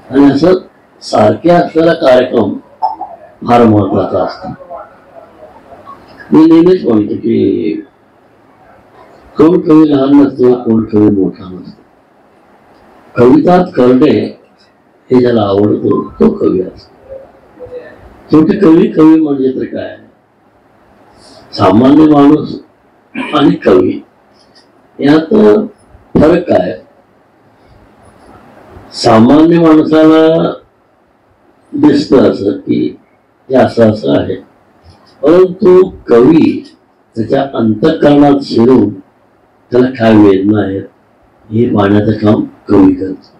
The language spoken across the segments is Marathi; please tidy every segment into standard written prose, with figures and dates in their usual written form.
आणि असं सारखे असलेला कार्यक्रम फार महत्वाचा असतो. मी नेहमीच म्हणतो की कोण कवी लहान नसतो, कोण कवी मोठा नसतो. कवितात करणे हे ज्याला आवडतो तो कवी असतो. शेवटी कवी कवी म्हणजे तर काय, सामान्य माणूस आणि कवी यात फरक काय. सामान्य माणसाला दिसत असं की हे असं असं आहे, परंतु कवी त्याच्या अंतःकरणात शिरून त्याला काय वेदना आहेत हे पाहण्याचं काम कवी करतो.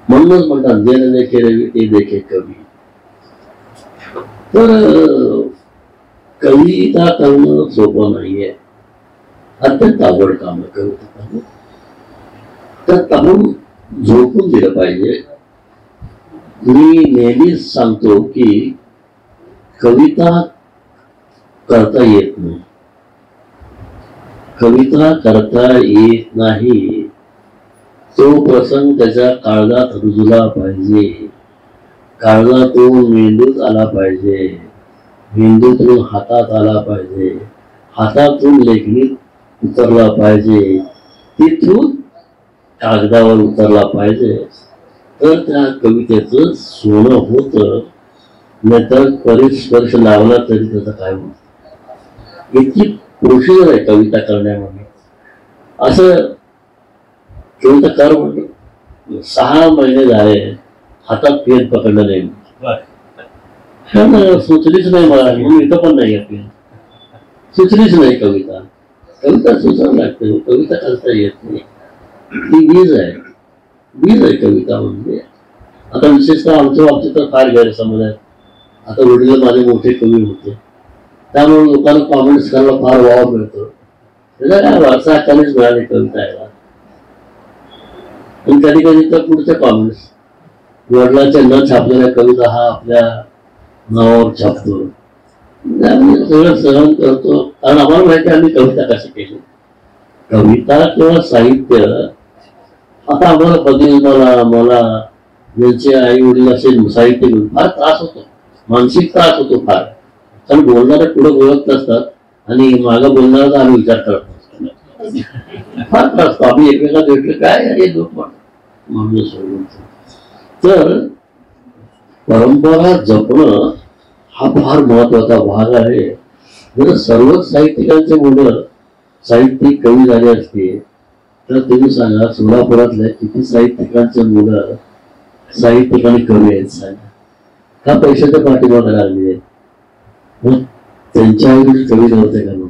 म्हणूनच म्हणतात जे देखे रवी ते देखे कवी. तर कविता करणं सोपं नाहीये, अत्यंत आवड काम आहे कविता करणं. तर आपण झोपून दिलं पाहिजे. मी नेहमीच सांगतो की कविता करता येत नाही. कविता करता येत नाही तो प्रसंग त्याच्या काळजात रुजला पाहिजे, काळजातून मेंदूत आला पाहिजे, मेंदूतून हातात आला पाहिजे, हातातून लेखणीत उतरला पाहिजे, तिथून कागदावर उतरला पाहिजे. तर त्या कवितेचं सोनं होतं. नाहीतर परिस्पर्श लावला तरी त्याचा काय होत. इतकी प्रोसिजर आहे कविता करण्यामध्ये. असं कविता कर म्हणतो 6 महिने झाले हातात पेन पकडलं नाही, सुचलीच नाही मला. म्हणून इथं पण नाही पेन, सुचलीच नाही कविता. कविता सुचावं लागते, कविता करता येत नाही. ती बीज आहे, बीज आहे कविता म्हणजे. आता विशेषतः आमच्या बाबतीत तर फार गैरसमज आहे. आता वडील माझे मोठे कवी होते, त्यामुळे लोकांना कॉमेंट्स करायला फार वाव मिळतो. त्याला काय वारसा हक्कानेच मिळाले कविता यायला. पण कधी कधी तर पुढच्या कॉमेंट्स, वडिलांच्या न छापलेल्या कविता हा आपल्या नावावर छापतो. आम्ही सगळं सहन करतो, कारण आम्हाला माहिती आम्ही कविता कशी केली. कविता किंवा साहित्य आता आम्हाला बघेल मला ज्यांचे आई वडील असे साहित्य घेऊन फार त्रास होतो, मानसिक त्रास होतो फार. कारण बोलणारे पुढे बोलत नसतात आणि मागं बोलणारा आम्ही विचार करत नसतो. फार त्रास. आम्ही एकमेकाला भेटले काय अरे लोक माणूस. तर परंपरा जपणं हा फार महत्वाचा भाग आहे. जर सर्व साहित्यिकांचे मुलं साहित्यिक कवी झाले असते तर तुम्ही सांगा सोलापुरातल्या किती साहित्यिकांचे मुलं साहित्यिक आणि कवी आहेत सांगा. का पैशाच्या पाठीमागे लागले. मग त्यांच्या आई कवी नव्हते का? मग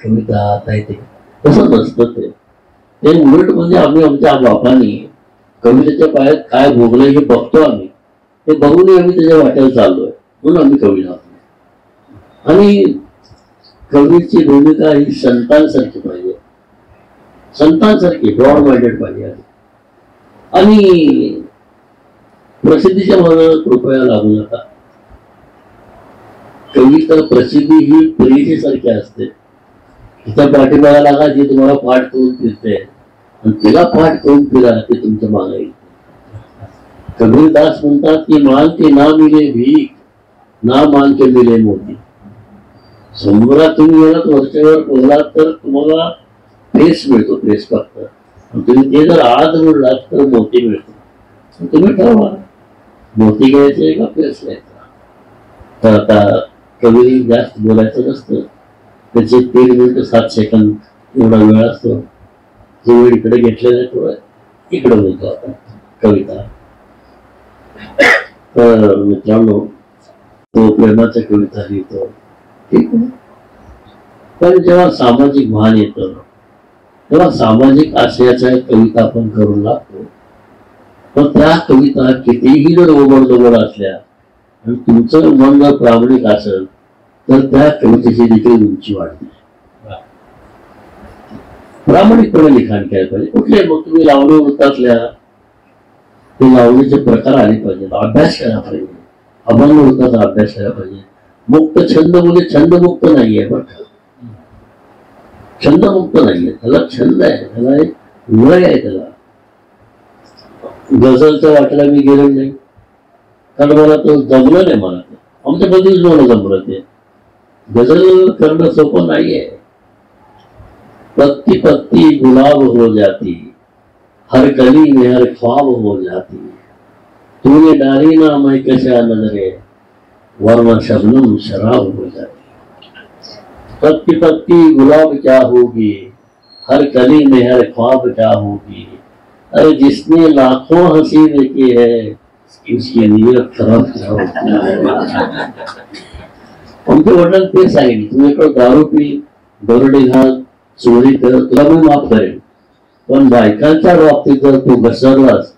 कविता साहित्यिक तसं नसतं. ते उलट म्हणजे आम्ही आमच्या बापांनी कवितेच्या पायात काय भोगलं हे बघतो आम्ही. ते बघूनही आम्ही त्याच्या वाट्याला चाललोय म्हणून आम्ही कवी झालो. आणि कवीची भूमिका ही संतांसारखी पाहिजे, संतांसारखी ब्रॉड माइंडेड पाहिजे. आणि प्रसिद्धीच्या मागे कृपया लागू नका. कविता प्रसिद्धी ही प्रेयसीसारखी असते. तिच्या पाठीमागा लागा जी तुम्हाला पाठ करून फिरते आणि तिला पाठ करून फिरा ते तुमच्या मागे येईल. कबीरदास म्हणतात की मान के ना मिले भीक, ना मान के मिले मोती. समुद्रात तुम्ही गेलात, वरच्यावर पोहलात तर तुम्हाला फेस मिळतो, फेस फक्त. तुम्ही ते जर आत बोललात तर मोती मिळतो. तुम्ही ठरवा मोती घ्यायचे का फेस घ्यायचा. तर आता कवी जास्त बोलायचं नसतं, त्याचे 3 मिनिटं 7 सेकंद एवढा वेळ असतो. जो वेळ इकडे घेतलेला तो इकडे बोलतो आता कविता. तर मित्रांनो तो प्रेमाच्या कविता लिहितो ठीक आहे, पण जेव्हा सामाजिक भान येतं तेव्हा सामाजिक आशयाच्या कविता आपण करू लागतो. पण त्या कविता कितीही जर ओबडधोबड असल्या आणि तुमचं मन जर प्रामाणिक असेल तर त्या कवितेची देखील उंची वाढते. प्रामाणिकपणे लिखाण केलं पाहिजे. कुठले मग तुम्ही लावणी वृत्तातल्या ते लावणीचे प्रकार आले पाहिजे, अभ्यास केला पाहिजे. अभंग वृत्ताचा अभ्यास केला पाहिजे. मुक्त छंद म्हणजे छंदमुक्त नाहीये बरं का, छंदमुक्त नाहीये. त्याला छंद आहे, त्याला एक वय आहे. त्याला गझलच्या वाटेला मी गेलो नाही, कारण मला तो जमलं नाही. मला आमच्या बदलीच मला जमलं ते. गझल करणं सोपं नाहीये. पत्ती पत्ती गुलाब हो जाती, हर कली में हर ख्वाब हो जाती, तूने डाली ना मैं कैसा नजरे, वरना शबनम शराब हो जाती. पत्ती पत्ती गुलाब क्या होगी, हर कली में हर ख्वाब क्या होगी, अरे जिसने लाखों हंसी देखी है उसकी नीयत खराब क्या होती है. आमच्या वडिलांनी ते सांगितलं, तुम्ही इकडं दारू पी, दरोडे घाल, चोरी कर, तुला मी माफ करेन, पण बायकांच्या बाबतीत जर तू घसरलास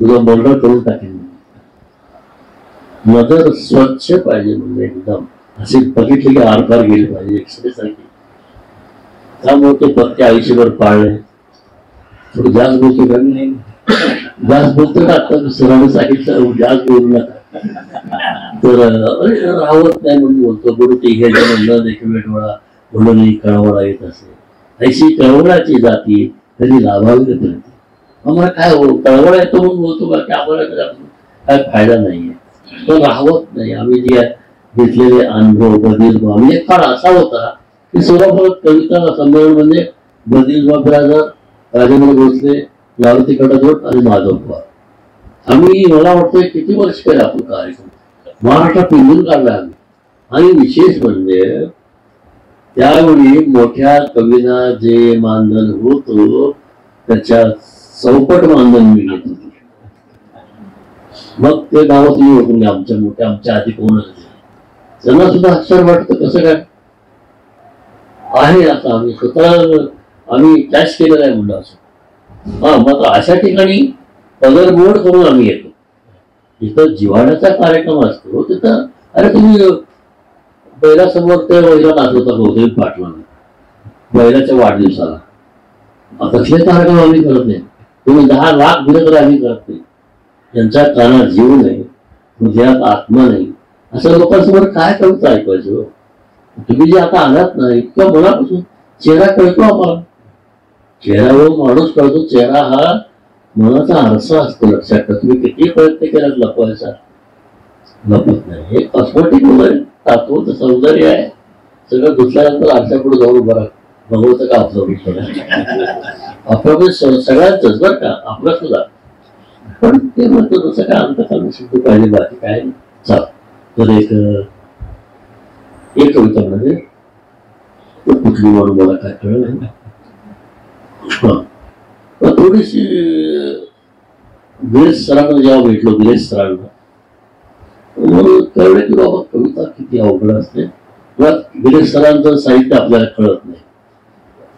तुझा मर्डर करून टाकेन. नजर स्वच्छ पाहिजे, म्हणजे एकदम असे बघितले की आरपार गेले पाहिजे एक्सरे सारखी. त्यामुळे ते पत्ते आयुष्यभर पाळले. थोडं जास्त बोलतो का नाही, जास्त बोलतो का आता सरांनी सांगितलं जास्त बोलू नका, तर राहत नाही म्हणून बोलतो. बरोबर ते घ्यायच्या म्हणलं देखील डोळा म्हणून कळवळा येत असे, अशी कळवळाची जाती कधी लाभावी करते. आम्हाला काय कळवळा येतो म्हणून बोलतो का, की आम्हाला काय फायदा नाहीये, तो राहत नाही. आम्ही जे घेतलेले अनुभव बदिल म्हणजे काळ असा होता की सोलापूरात कविता संमेलन म्हणजे बदिल राजेंद्र भोसले, मारुती कडजोड आणि माधव पवार. आम्ही मला वाटतं किती वर्ष केलं आपण कार्यक्रम, महाराष्ट्रात पिंजून काढला आम्ही. आणि विशेष म्हणजे त्यावेळी मोठ्या कवींना जे मानधन होतो त्याच्या चौपट मानधन मी घेत होतो. मग ते गावात होतो आमच्या मोठ्या, आमच्या आधी कोणच त्यांना सुद्धा आश्चर्य वाटतं कसं काय आहे. आता आम्ही स्वतः आम्ही कॅश केलेला आहे म्हणलं असं. हा, मग अशा ठिकाणी पदरमोड करून आम्ही येतो. जिथं जिव्हाळ्याचा कार्यक्रम असतो तिथं अरे तुम्ही बैलासमोर ते बैला नाचवता बहुतेक पाठवून बैलाच्या वाढदिवसाला. कसले कार्यक्रम आम्ही करत नाही. तुम्ही 10 लाख दिले तर आम्ही करत नाही. त्यांच्या कानात जीव नाही, हृदयात आत्मा नाही, असं लोकांसमोर काय कविता ऐकवायचं. तुम्ही जे आता आलात ना इतक्या मनापासून चेहरा कळतो आम्हाला. चेहऱ्यावर माणूस कळतो. चेहरा हा मनाचा आरसा असतो. लक्षात ठेवा. तुम्ही किती प्रयत्न केलात लपवायचा, लपत नाही. हे कॉस्मेटिक वगैरे तात्पुरतं सौंदर्य आहे. सगळं धुतल्यानंतर आरसा पुढे जाऊन उभं राहा, बघवतं का आपलं सगळ्यांच बरं का, आपलं सुद्धा. पण ते म्हणतो तसं काय अंतकाल सिद्ध पाहिजे, बाकी काय नाही. चाल तर एक कविता म्हणजे कुठली म्हणून मला काय कळलं नाही. थोडीशी गिरीश सरांना जेव्हा भेटलो, गिरीश सरांना कळलं की बाबा कविता किती अवघड असते. गिरीश सरांचं साहित्य आपल्याला कळत नाही.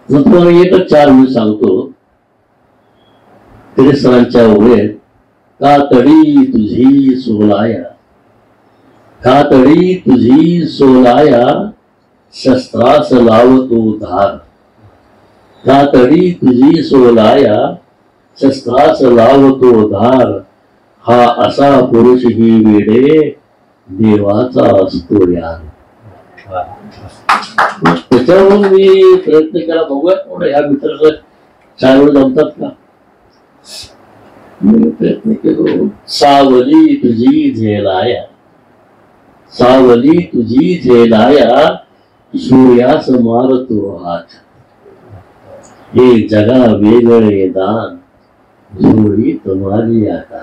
मग तुम्हाला एकच 4 मी सांगतो. गिरीश सरांच्या ओळीत, का तडी तुझी सोलाया, का तडी तुझी सोलाया, शस्त्रास लावतो धार, का तडी तुझी सोलाया, शस्त्रास लावतो धार, हा असा पुरुष ही वेडे देवाचा असतो यार. त्याच्यावरून मी प्रयत्न केला, बघूया थोडं ह्या मित्राला 4 वेळ जमतात का. मी प्रयत्न केलो. सावली तुझी झेलाया, सावली तुझी झेलाया, सूर्यास मारतो हात, हे जगा वेगळे दान, जोडी तुम्हारी आता.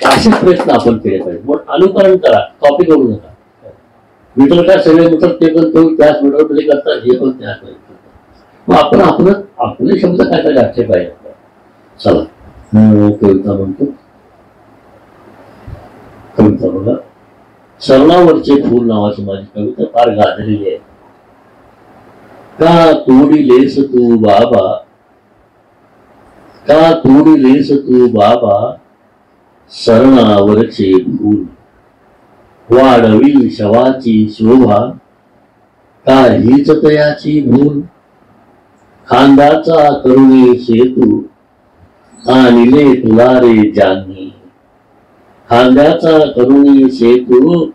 असे प्रयत्न आपण केले पाहिजे. पण अनुकरण करा, कॉपी करू नका. मीटर काय सगळे मीटर ते पण तो त्याच मीटर मध्ये करतात, हे पण त्याच मध्ये करतात. मग आपण आपले शब्द काय काय घातले पाहिजे. चला कविता म्हणतो. कविता बघा, शरणावरचे फूल नावाची माझी कविता फार गाजलेली आहे. का तोडीलेस तू बाबा, का तोडीलेस तू बाबा, शरणावरचे फूल, वाढवी शवाची शोभा, का हीच तयाची भूल, खांदाचा करुणी सेतू, आणले तुला रे जानी, खांद्याचा करुणी सेतू,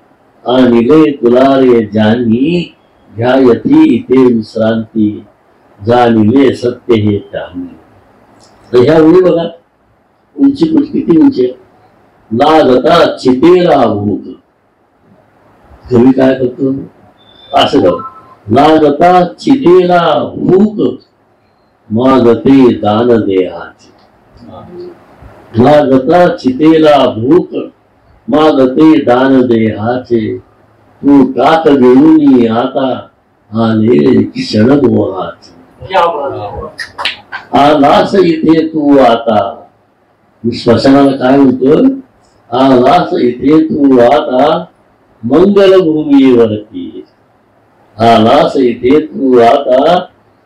आणले तुला रे जानी, ध्यायती इथे विश्रांती, जाणिले सत्य हे त्यानी. तर ह्या वेळी बघा उंची किती उंची आहे? लागता चितेला भूक. कवी काय करतो असं जाऊ, लागता चितेला भूक मागते दान देहाचे. लागता चितेला भूक मागते दान देहाचे. तू टाक घेऊन आता आले क्षण मोहाचे. आलास इथे तू आता. मी श्वसनाला काय म्हणतो, आलास इथे तू आता मंगलभूमीवरती. आलास इथे तू आता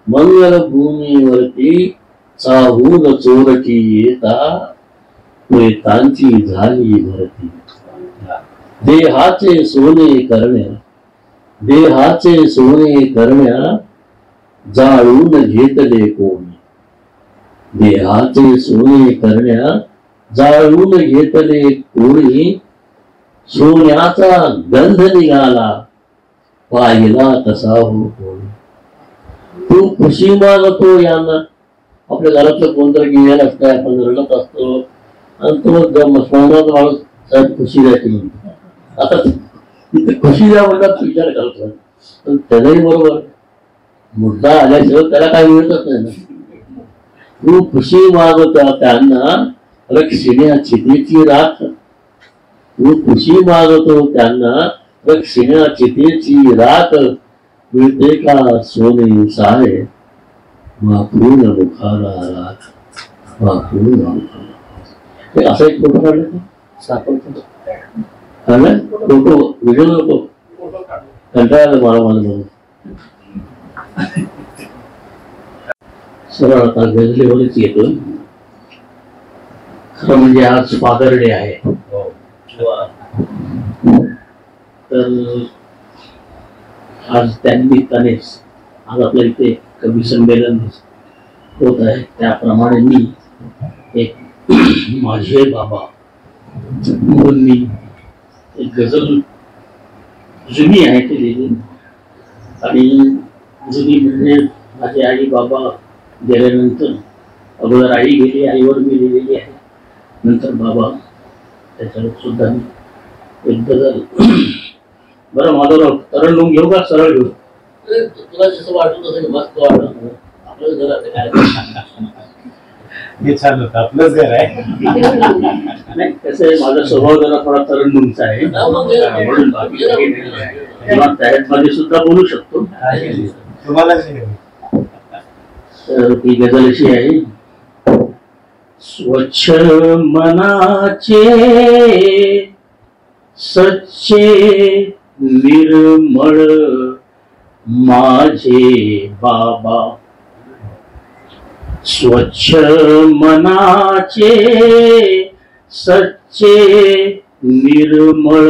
मंगलभूमीवरती. चाहून चोरटी येता प्रेतांची झाली भरती. देहाचे सोने करण्या, देहाचे सोने करण्या जाळून घेतले कोणी. देहाचे सोने करण्या जाळून घेतले कोणी. सोन्याचा गंध निघाला पाहिला तसा हो कोणी. तू खुशी मागतो यांना. आपल्या घरातलं कोणतरी गेलेलं असतं, आपण रडत असतो आणि तो स्मरणात माणूस साहेब खुशी द्यायची म्हणतो. आता तिथे खुशी द्या म्हणतात विचार करतो, पण त्यालाही बरोबर मुद्दा आल्याशिवाय त्याला काही मिळतच नाही ना. तू खुशी मागता त्यांना रक्षिण्या चितेची राख. तू खुशी मागतो त्यांना रक्षिण्या चितेची राख. मिळते का सोने सारे माखून मुखाला राख. माखून मुखाला. असा एक फोटो काढला सापडतो काढलाय फोटो, व्हिडिओ नको, कंटाळा मला बघून. सरळ आता गजलेवरच येतो. खरं म्हणजे आज फादर डे आहे, तर आज त्यानिमित्तानेच आज आपल्या इथे कवी संमेलन होत आहे. त्याप्रमाणे मी एक माझे बाबा म्हणून मी एक गझल जुनी आहे ती लिहिली. आणि जुनी म्हणजे माझी आई बाबा गेल्यानंतर अगोदर आई गेली, आईवर मी लिहिलेली आहे, नंतर बाबा. त्याच्यावर सुद्धा मी एक गझल. बरं माधवराव तरंडून घेऊ का सरळ घेऊ? तुला जसं वाटत असेल मस्त वाटत. आपलं घर आहे काय, हे छान होतं, आपलंच घर आहे. नाही कसं आहे, माझा स्वभाव जरा थोडा तरंडूंचा आहे म्हणून मध्ये सुद्धा बोलू शकतो. तुम्हाला तर ती गझल अशी आहे. स्वच्छ मनाचे सच्चे निर्मळ माझे बाबा. स्वच्छ मनाचे सच्चे निर्मळ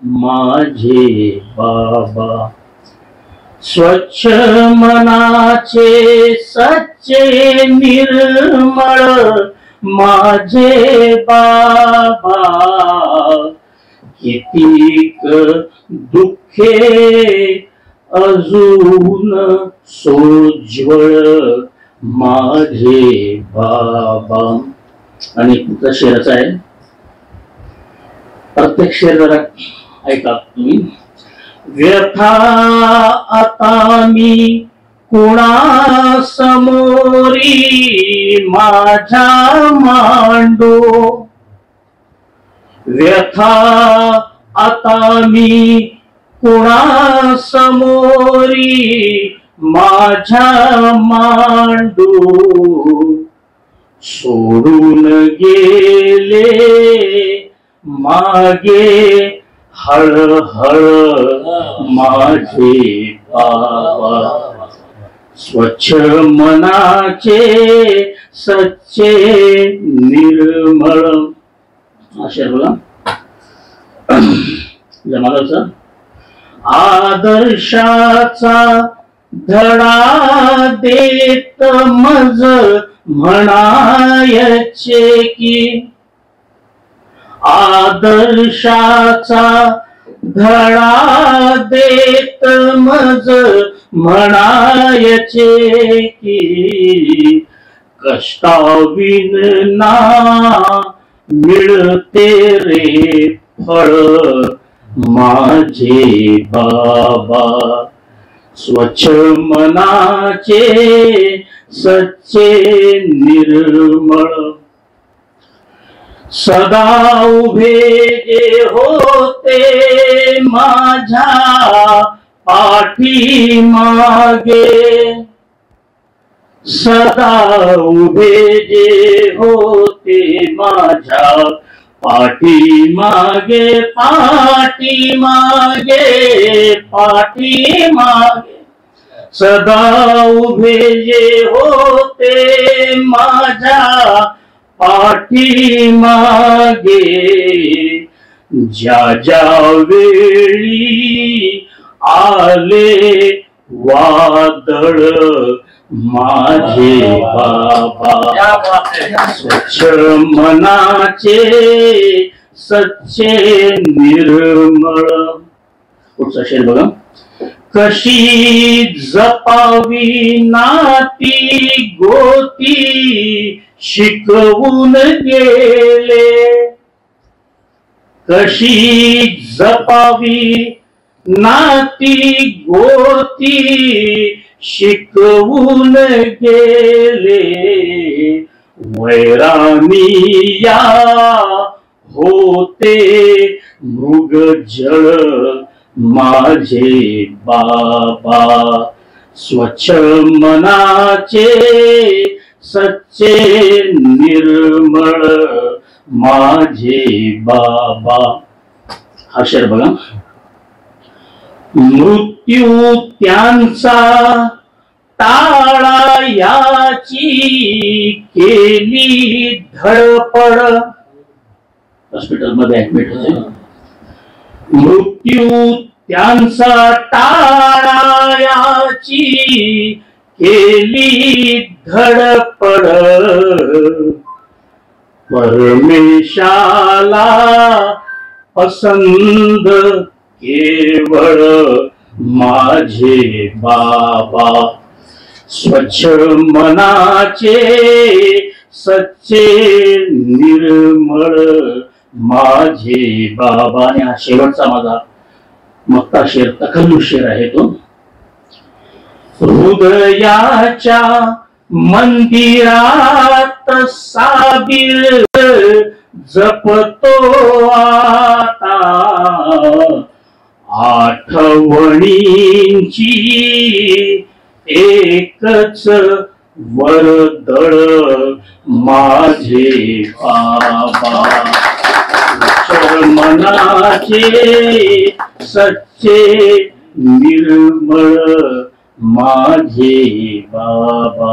माझे बाबा. स्वच्छ मनाचे सच्चे निर्मळ माझे बाबा. कितीक दुःखे अजून सोज्वळ माझे बाबा. आणि पुढचा शेराचा आहे, प्रत्येक शेर जरा ऐका तुम्ही. व्यथा आता मी कुणा समोरी माझ्या मांडो. व्यथा आता मी कुणा समोरी माझ्या मांडू. सोडून गेले मागे हळहळ माझे बाबा. स्वच्छ मनाचे सच्चे निर्मळ. अशा बघा जमालाचा आदर्शाचा धडा देत मज म्हणायचे की. आदर्शाचा धडा देत मज म्हणायचे की. कष्टाविन ना मिळते रे फळ माझे बाबा. स्वच्छ मनाचे सच्चे निर्मळ सदा उभे जे होते माझ्या पाठी मागे. सदा उभे जे होते माझ्या पाठी मागे पाठी मागे पाठी मागे. सदा उभे जे होते माझ्या पाठी मागे. ज्या ज्या वेळी आले वादळ माझे बाबा. स्वच्छ मनाचे सच्चे निर्मळ. पुढचा शेर बघा. कशी जपावी नाती गोती शिकवून गेले. कशी जपावी नाती गोती शिकवून गेले. वैरानिया होते मृगजळ माझे बाबा. स्वच्छ मनाचे सच्चे निर्मळ माझे बाबा. हा शेर बघा. मृत्यू त्यांचा टाळा याची केली धडपड. हॉस्पिटलमध्ये ऍडमिट होते. मृत्यू त्यांचा टाळा याची केली धडपड. परमेशाला पसंद केवळ माझे बाबा. स्वच्छ मनाचे सच्चे निर्मळ माझे बाबा. आणि हा शेवटचा माझा मक्ता शेर तखल्लुस शेर आहे तो. हृदयाच्या मंदिरात साबीर जपतो आता. आठवणींची एकच वरदळ माझे बाबा. मनाचे सच्चे निर्मळ माझे बाबा.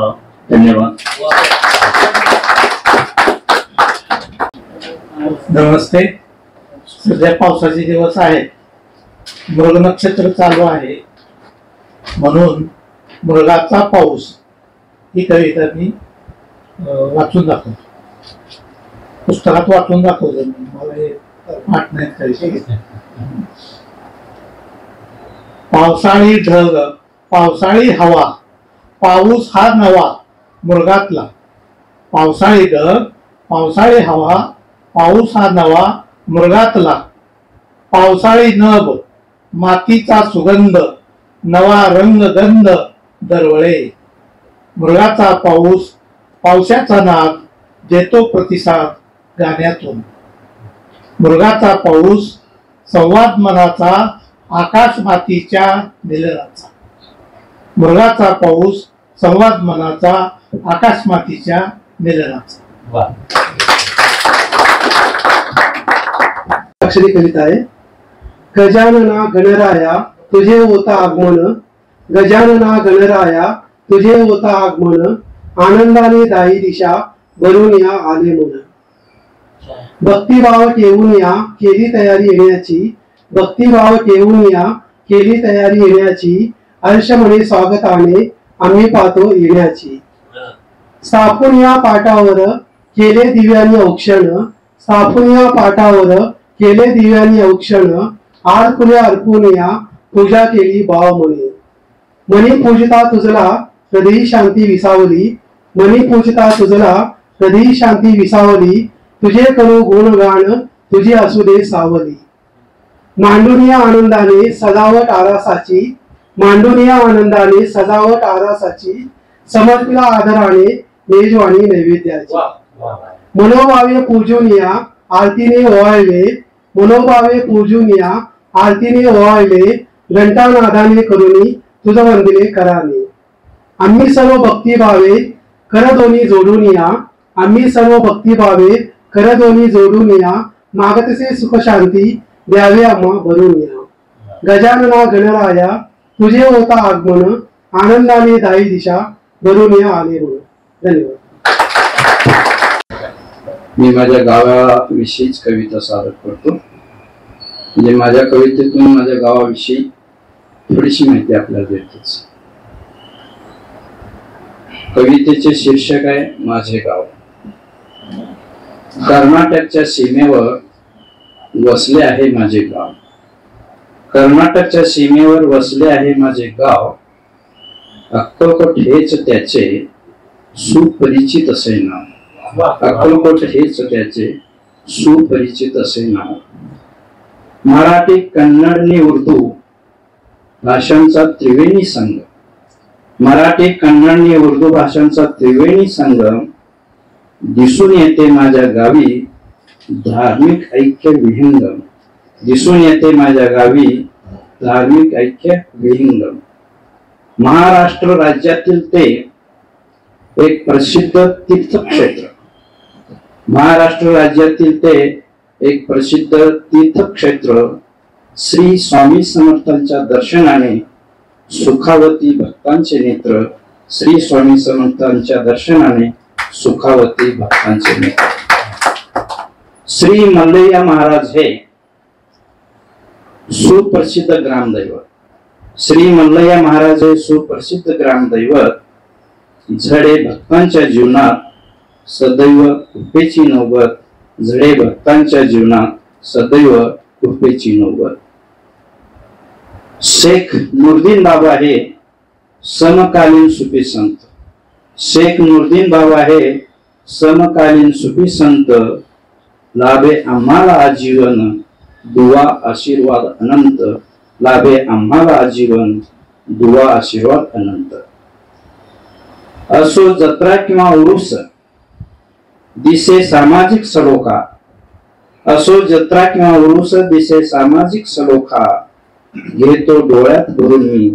धन्यवाद. नमस्ते. सध्या पावसाचे दिवस आहेत. मृग नक्षत्र चालू आहे म्हणून मृगाचा पाऊस ही कविता मी वाचून दाखवतो. पुस्तकात वाचून दाखवतो. मला हे पाठ नाही कविता. पावसाळी ढग पावसाळी हवा पाऊस हा नवा मृगातला. पावसाळी ढग पावसाळी हवा पाऊस हा नवा मृगातला. पावसाळी नभ मातीचा सुगंध नवा रंग गंध दरवळे. मृगाचा पाऊस पावसाचा नाद देतो प्रतिसाद गाण्यातून. मृगाचा पाऊस संवाद मनाचा आकाश मातीच्या मिलनाचा. मृगाचा पाऊस संवाद मनाचा आकाश मातीच्या मिलनाचा. अक्षरी कविता आहे. गजानना गणराया तुझे होता आगमन. गजानना गणराया तुझे होता आगमन. आनंदाने दाही दिशा भरून या आले मन. भक्तिभाव ठेवून या केली तयारी येण्याची. भक्तिभाव ठेवून या केली तयारी येण्याची. हर्ष म्हणे स्वागताने आम्ही पाहतो येण्याची. स्थापून या पाटावर केले दिव्यानी औक्षण. स्थापून या पाटावर केले दिव्यानी औक्षण. आर फुले अर्पून या पूजा केली भाव म्हणे. म्हणे पूजिता तुझला हृदयी शांती विसावली. मनी पूजता तुझला कधी शांती विसावली, तुझे करू गुणगान तुझी असू दे सावली. मांडुनिया आनंदाने सजावट आरासाची, मांडुनिया आनंदाने सजावट आरासाची, समर्पिला आदराने मेजवानी नैवेद्याची. मनोभावे पूजूनिया आरतीने ओवाळले, मनोभावे पूजूनिया आरतीने ओवाळले, घंटानादाने करुणी तुझ वंदिले कराने. आम्ही सर्व भक्तिभावे कर दोन्ही जोडून या, आम्ही सर्व भक्तिभावे कर दोन्ही जोडून या, मागतसे सुख शांती द्यावे आम्हा भरून या. गजानना गणराया तुझे होता आगमन, आनंदाने दाई दिशा भरून या आले म्हणून. धन्यवाद. मी माझ्या गावाविषयीच कविता सादर करतो. म्हणजे माझ्या कवितेतून माझ्या गावाविषयी थोडीशी माहिती आपल्याला देतोच. कवितेचे शीर्षक आहे माझे गाव. कर्नाटकच्या सीमेवर वसले आहे माझे गाव, कर्नाटकच्या सीमेवर वसले आहे माझे गाव. अक्कलकोट हेच त्याचे सुपरिचित असे नाव, अक्कलकोट हेच त्याचे सुपरिचित असे नाव. मराठी, कन्नड आणि उर्दू भाषांचा त्रिवेणी संगम, मराठी, कन्नड आणि उर्दू भाषांचा त्रिवेणी संगम दिसून येते माझ्या गावी. धार्मिक ऐक्य विहंगम दिसून येते माझ्या गावी, धार्मिक ऐक्य विहंगम. महाराष्ट्र राज्यातील ते एक प्रसिद्ध तीर्थक्षेत्र, महाराष्ट्र राज्यातील ते एक प्रसिद्ध तीर्थक्षेत्र. श्री स्वामी समर्थांच्या दर्शनाने सुखावती भक्तांचे नेत्र, श्री स्वामी समर्थांच्या दर्शनाने सुखावती भक्तांचे नेत्र. श्री मल्लय्या महाराज हे सुप्रसिद्ध ग्रामदैवत, श्री मल्लय्या महाराज हे सुप्रसिद्ध ग्रामदैवत. झडे भक्तांच्या जीवनात सदैव कृपेची नौबत, झडे भक्तांच्या जीवनात सदैव कृपेची नौबत. शेख नूरदीन बाबा हे समकालीन सुफी संत, शेख नूरदीन बाबा हे समकालीन सुफी संत. लाभे आम्हाला आजीवन दुआ आशीर्वाद अनंत, लाभे आम्हाला आजीवन दुआ आशीर्वाद अनंत. असो जत्रा किंवा उरूस दिसे सामाजिक सलोखा, असो जत्रा किंवा उरूस दिसे सामाजिक सलोखा. घेतो डोळ्यात भरून मी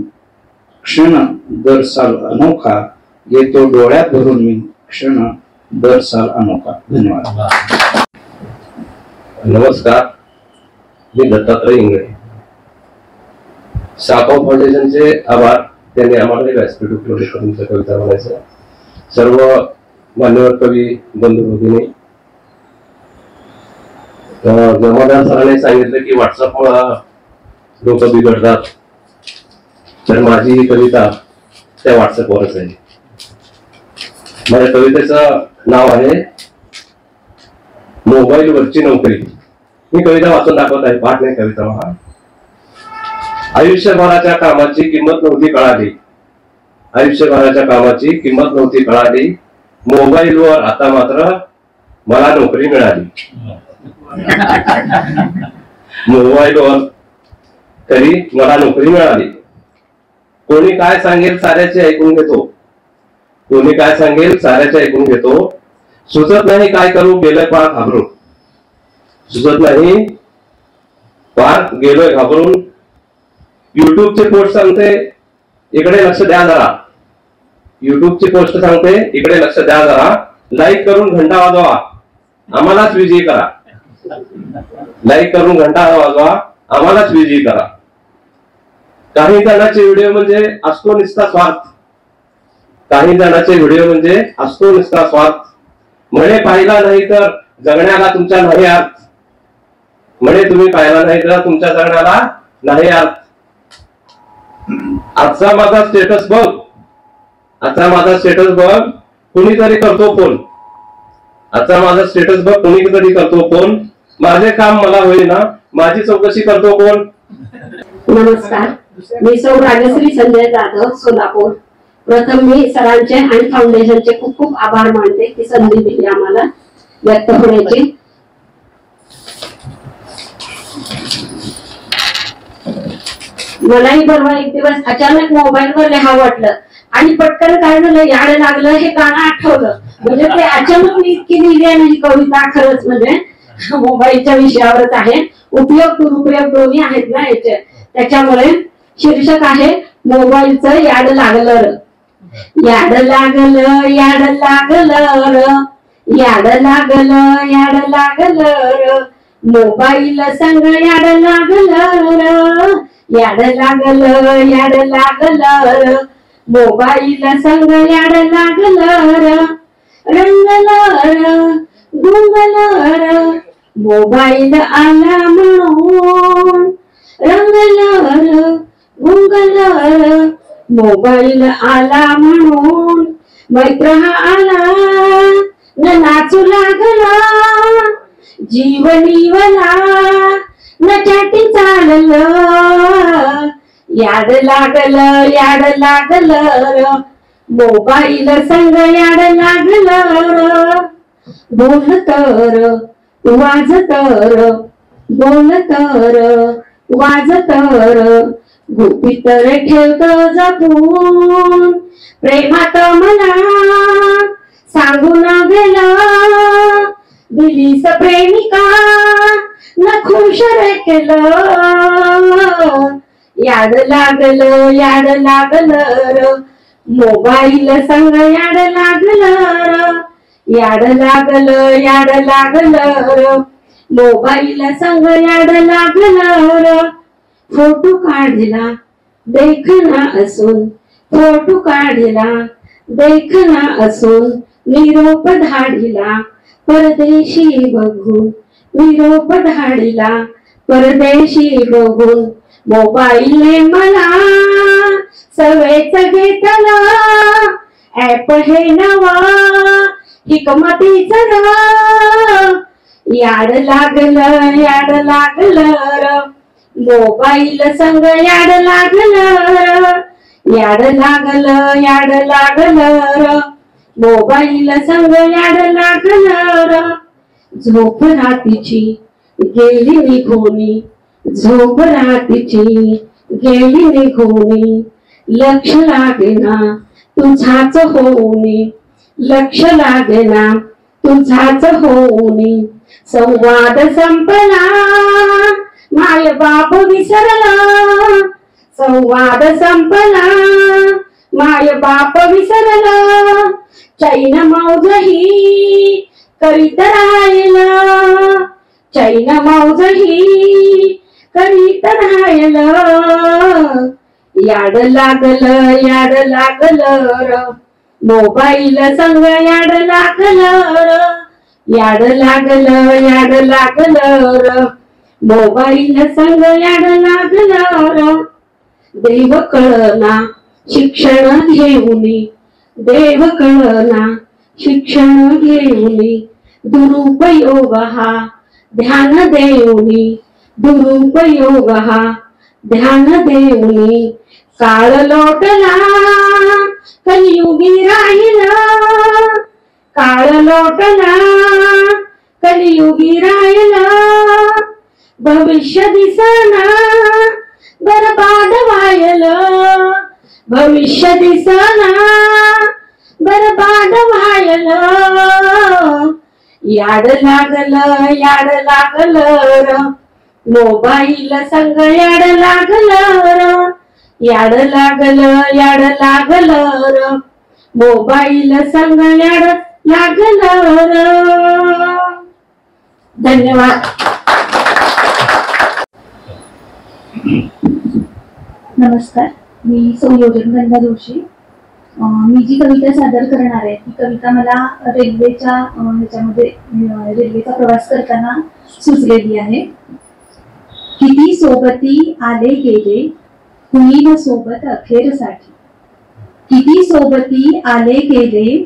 क्षण दर साल अनोखा, घेतो डोळ्यात भरून मी क्षण दर साल अनोखा. धन्यवाद. नमस्कार, मी दत्तात्रय इंगळे. सापाव फाउंडेशनचे आभार. त्यांनी आम्हाला व्यासपीठ उपलब्ध करून कविता म्हणायचं. सर्व मान्यवर कवी बंधू भगिनी, जमादार सरांनी सांगितलं की व्हॉट्सअपमुळे लोक बिघडतात, तर माझी ही कविता त्या व्हॉट्सअपवरच आहे. माझ्या कवितेचं नाव आहे मोबाईलवरची नोकरी. मी कविता वाचून दाखवत आहे, पाठ नाही कविता मला. आयुष्यभराच्या कामाची किंमत नव्हती कळाली, आयुष्यभराच्या कामाची किंमत नव्हती कळाली. मोबाईलवर आता मात्र मला नोकरी मिळाली. मोबाईलवर तरी मला नोकरी मिळाली. कोणी काय सांगेल साऱ्याचे ऐकून घेतो, कोणी काय सांगेल साऱ्याचे ऐकून घेतो. सुचत नाही काय करू गेलोय पार घाबरून, सुचत नाही पार गेलोय घाबरून. युट्यूबचे पोस्ट सांगते इकडे लक्ष द्या जरा, युट्यूबची पोस्ट सांगते इकडे लक्ष द्या जरा. लाईक करून घंटा वाजवा आम्हालाच विजयी करा, लाईक करून घंटा वाजवा आम्हालाच विजयी करा. काही जणांचे व्हिडिओ म्हणजे असतो निस्ता स्वार्थ, काही जणांचे व्हिडिओ म्हणजे असतो निस्ता स्वार्थ. म्हणे पाहिला नाही तर जगण्याला तुमच्या नाही अर्थ, म्हणे तुम्ही पाहिला नाही तर तुमच्या जगण्याला नाही अर्थ. आजचा माझा स्टेटस बघ, आजचा माझा स्टेटस बघ कुणीतरी करतो फोन, आजचा माझा स्टेटस बघ कुणीतरी करतो फोन. माझे काम मला होईना, माझी चौकशी करतो कोण. नमस्कार, मी सौ राजश्री संजय जाधव, सोलापूर. प्रथम मी सरांचे आणि फाउंडेशनचे खूप खूप आभार मानते की संधी दिली आम्हाला व्यक्त होण्याची. मलाही परवा एक दिवस अचानक मोबाईलवर लिहावं वाटलं आणि पटकन काय झालं, याड लागलं हे गाणं आठवलं. म्हणजे ते अचानक मी इतकी लिहिली आहे ही कविता. खरंच म्हणजे मोबाईलच्या विषयावरच आहे. उपयोग दुरुपयोग दोन्ही आहेत ना याचे. त्याच्यामुळे शीर्षक आहे मोबाईलचं याड लागलं. याड लागलं याड लागलं याड लागलं याड लागलं मोबाईल संग याड लागलं. याड लागलं याड लागलं मोबाईल संग याड लागलं. रंगलं गुंगलं मोबाईल आला म्हणून. रंगलं गुंगलं मोबाईल आला म्हणून. मैत्र हा आला न नाचू लागला. जीवनीवला न चॅटिंग चाललं. याड लागलं याड लागलं मोबाईल संग याड लागलं. बोल तर वाज तर बोल तर वाज तर गुपी तर ठेवत जपून. प्रेमात मला सांगून गेला दिलीस प्रेमिका न खुश रे केलं. याड लागलं याड लागलं मोबाईल संग याड लागलं. याड लागलं याड लागलं मोबाईल संग याड लागलं. फोटो काढला देखना असून फोटो काढला देखना असून निरोप धाडिला परदेशी बघून. निरोप धाडिला परदेशी बघून. मोबाईलने मला सवयच घेतला. ऍप हे नवा हिकमतीच. याड लागलं याड लागलं मोबाईल संग याड लागलं. याड लागलं याड लागलं मोबाईल संग याड लागलं. झोप रात्रीची गेली निघोनी. झोप रात्रीची गेली निघोनी. लक्ष लागेना तुझाच होऊनी. लक्ष लागेना तुझाच होऊनी. संवाद संपला माय बाप विसरला. संवाद संपला माय बाप विसरला. चैन मौजही करीत राहिला. चैन मौजही करीत राहिला. याड लागलं याड लागलं मोबाईल संग याड लागलं. याड लागलं याड लागलं मोबाईल संग याड लागलं. देव कळना शिक्षण घेऊनी. देव कळना शिक्षण घेऊनी. दुरुपयोग हा ध्यान देऊनी. दुरुपयोग हा ध्यान देऊनी. काळ लोटला कलियुगी राहिला. काळ लोटला कलियुगी राहिला. भविष्य दिसना बरबाद व्हायलं. भविष्य दिसना बरबाद व्हायलं. याड लागलं याड लागलं मोबाईल संग याड लागलं. याड लागलं याड लागलं मोबाईल संग याड लागलं. धन्यवाद. नमस्कार, मी सौ योजनगंधा जोशी. मी जी कविता सादर करणार आहे ती कविता मला रेल्वेच्या ह्याच्यामध्ये रेल्वेचा प्रवास करताना सुचलेली आहे. किती सोबती आले गेले कुणी न सोबत अखेरसाठी. किती सोबती आले गेले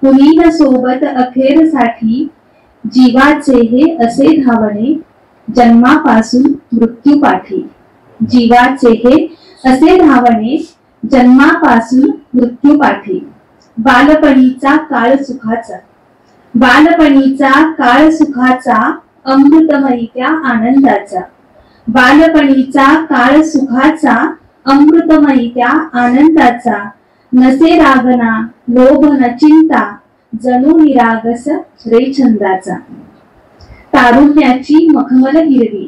कुणी न सोबत अखेरसाठी. जीवाचे हे असे धावणे जन्मापासून मृत्यूपाठी. जीवाचे हे असे धावणे जन्मापासून मृत्यूपाठी, बालपणीचा काळ सुखाचा, बालपणीचा काळ सुखाचा, अमृतमयी त्या आनंदाचा, बालपणीचा काळ सुखाचा, अमृतमयी त्या आनंदाचा, नसे रागना लोभ न चिंता, जणू निरागस रे छंदाचा. तारुण्याची मखमल हिरवी,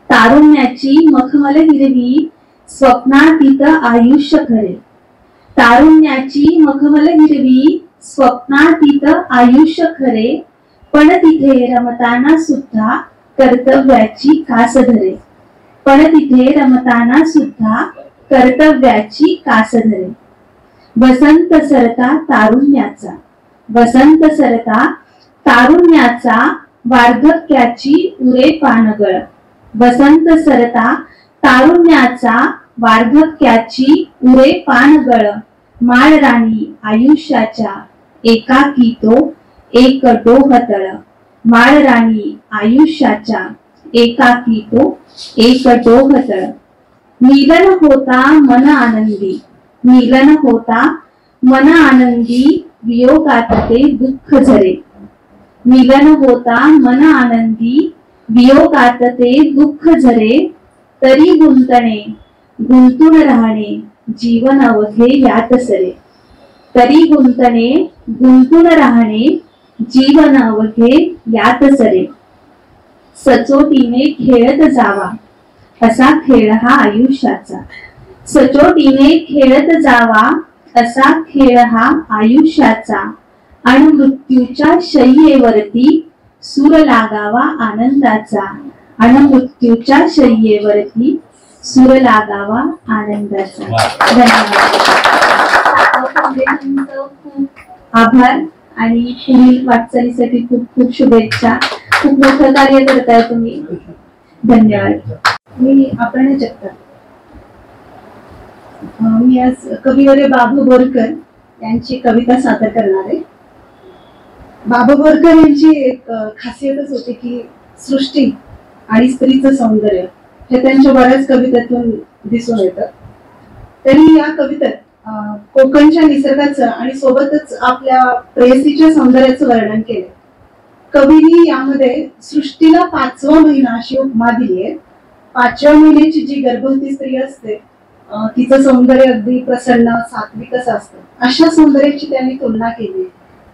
तारुण्याची मखमल हिरवी, स्वप्नातीत आयुष्य खरे, तारुण्याची मखमल हिरवी, स्वप्नातीत आयुष्य खरे, पण तिथे रमताना सुद्धा कर्तव्याची कास धरे, पण तिथे रमताना सुद्धा कर्तव्याची कास धरे. वसंत सरता तारुण्याचा, वसंत सरता तारुण्याचा, वार्धक्याची उरे पानगळ, वसंत सरता तारुण्याचा, वार्धक्याची उरे पानगळ, माळराणी आयुष्याच्या एकाकी तो एक डोहतळ, माळराणी आयुष्याच्या एकाकी तो एक डोहतळ. मिलन होता मन आनंदी, मिलन होता मन आनंदी, वियोगात ते दुःख झरे, मिलन होता मन आनंदी, वियोगात ते दुःख झरे. तरी गुंतणे गुंतून राहणे, जीवन अवघे यात सरे, तरी गुंतणे गुंतून राहणे, जीवन अवघे यात सरे. सचोटीने खेळत जावा, असा खेळ हा आयुष्याचा, सचोटीने खेळत जावा, असा खेळ हा आयुष्याचा. आणि मृत्यूच्या शय्येवरती सूर लागावा आनंदाचा, आणि मृत्यूच्या शय्येवरती सूर लागावा आनंदाचा. धन्यवाद. खूप आभार आणि पुढील वाटचालीसाठी खूप खूप शुभेच्छा. खूप मोठं कार्य करताय तुम्ही. धन्यवाद. मी अपर्णा जगताप. मी आज कविवर्य बाबू बोरकर यांची कविता सादर करणार आहे. बाबू बोरकर यांची एक खासियतच होती की सृष्टी आणि स्त्रीचं सौंदर्य हे त्यांच्या बऱ्याच कवितेतून दिसून येतं. त्यांनी या कवितेत कोकणच्या निसर्गाचं आणि सोबतच आपल्या प्रेयसीच्या सौंदर्याचं वर्णन केलं. कवींनी यामध्ये सृष्टीला 5वा महिना अशी उपमा दिली आहे. 5व्या महिन्याची जी गर्भवती स्त्री असते तिचं सौंदर्य अगदी प्रसन्न सात्विकच असतं. अशा सौंदर्याची त्यांनी तुलना केली.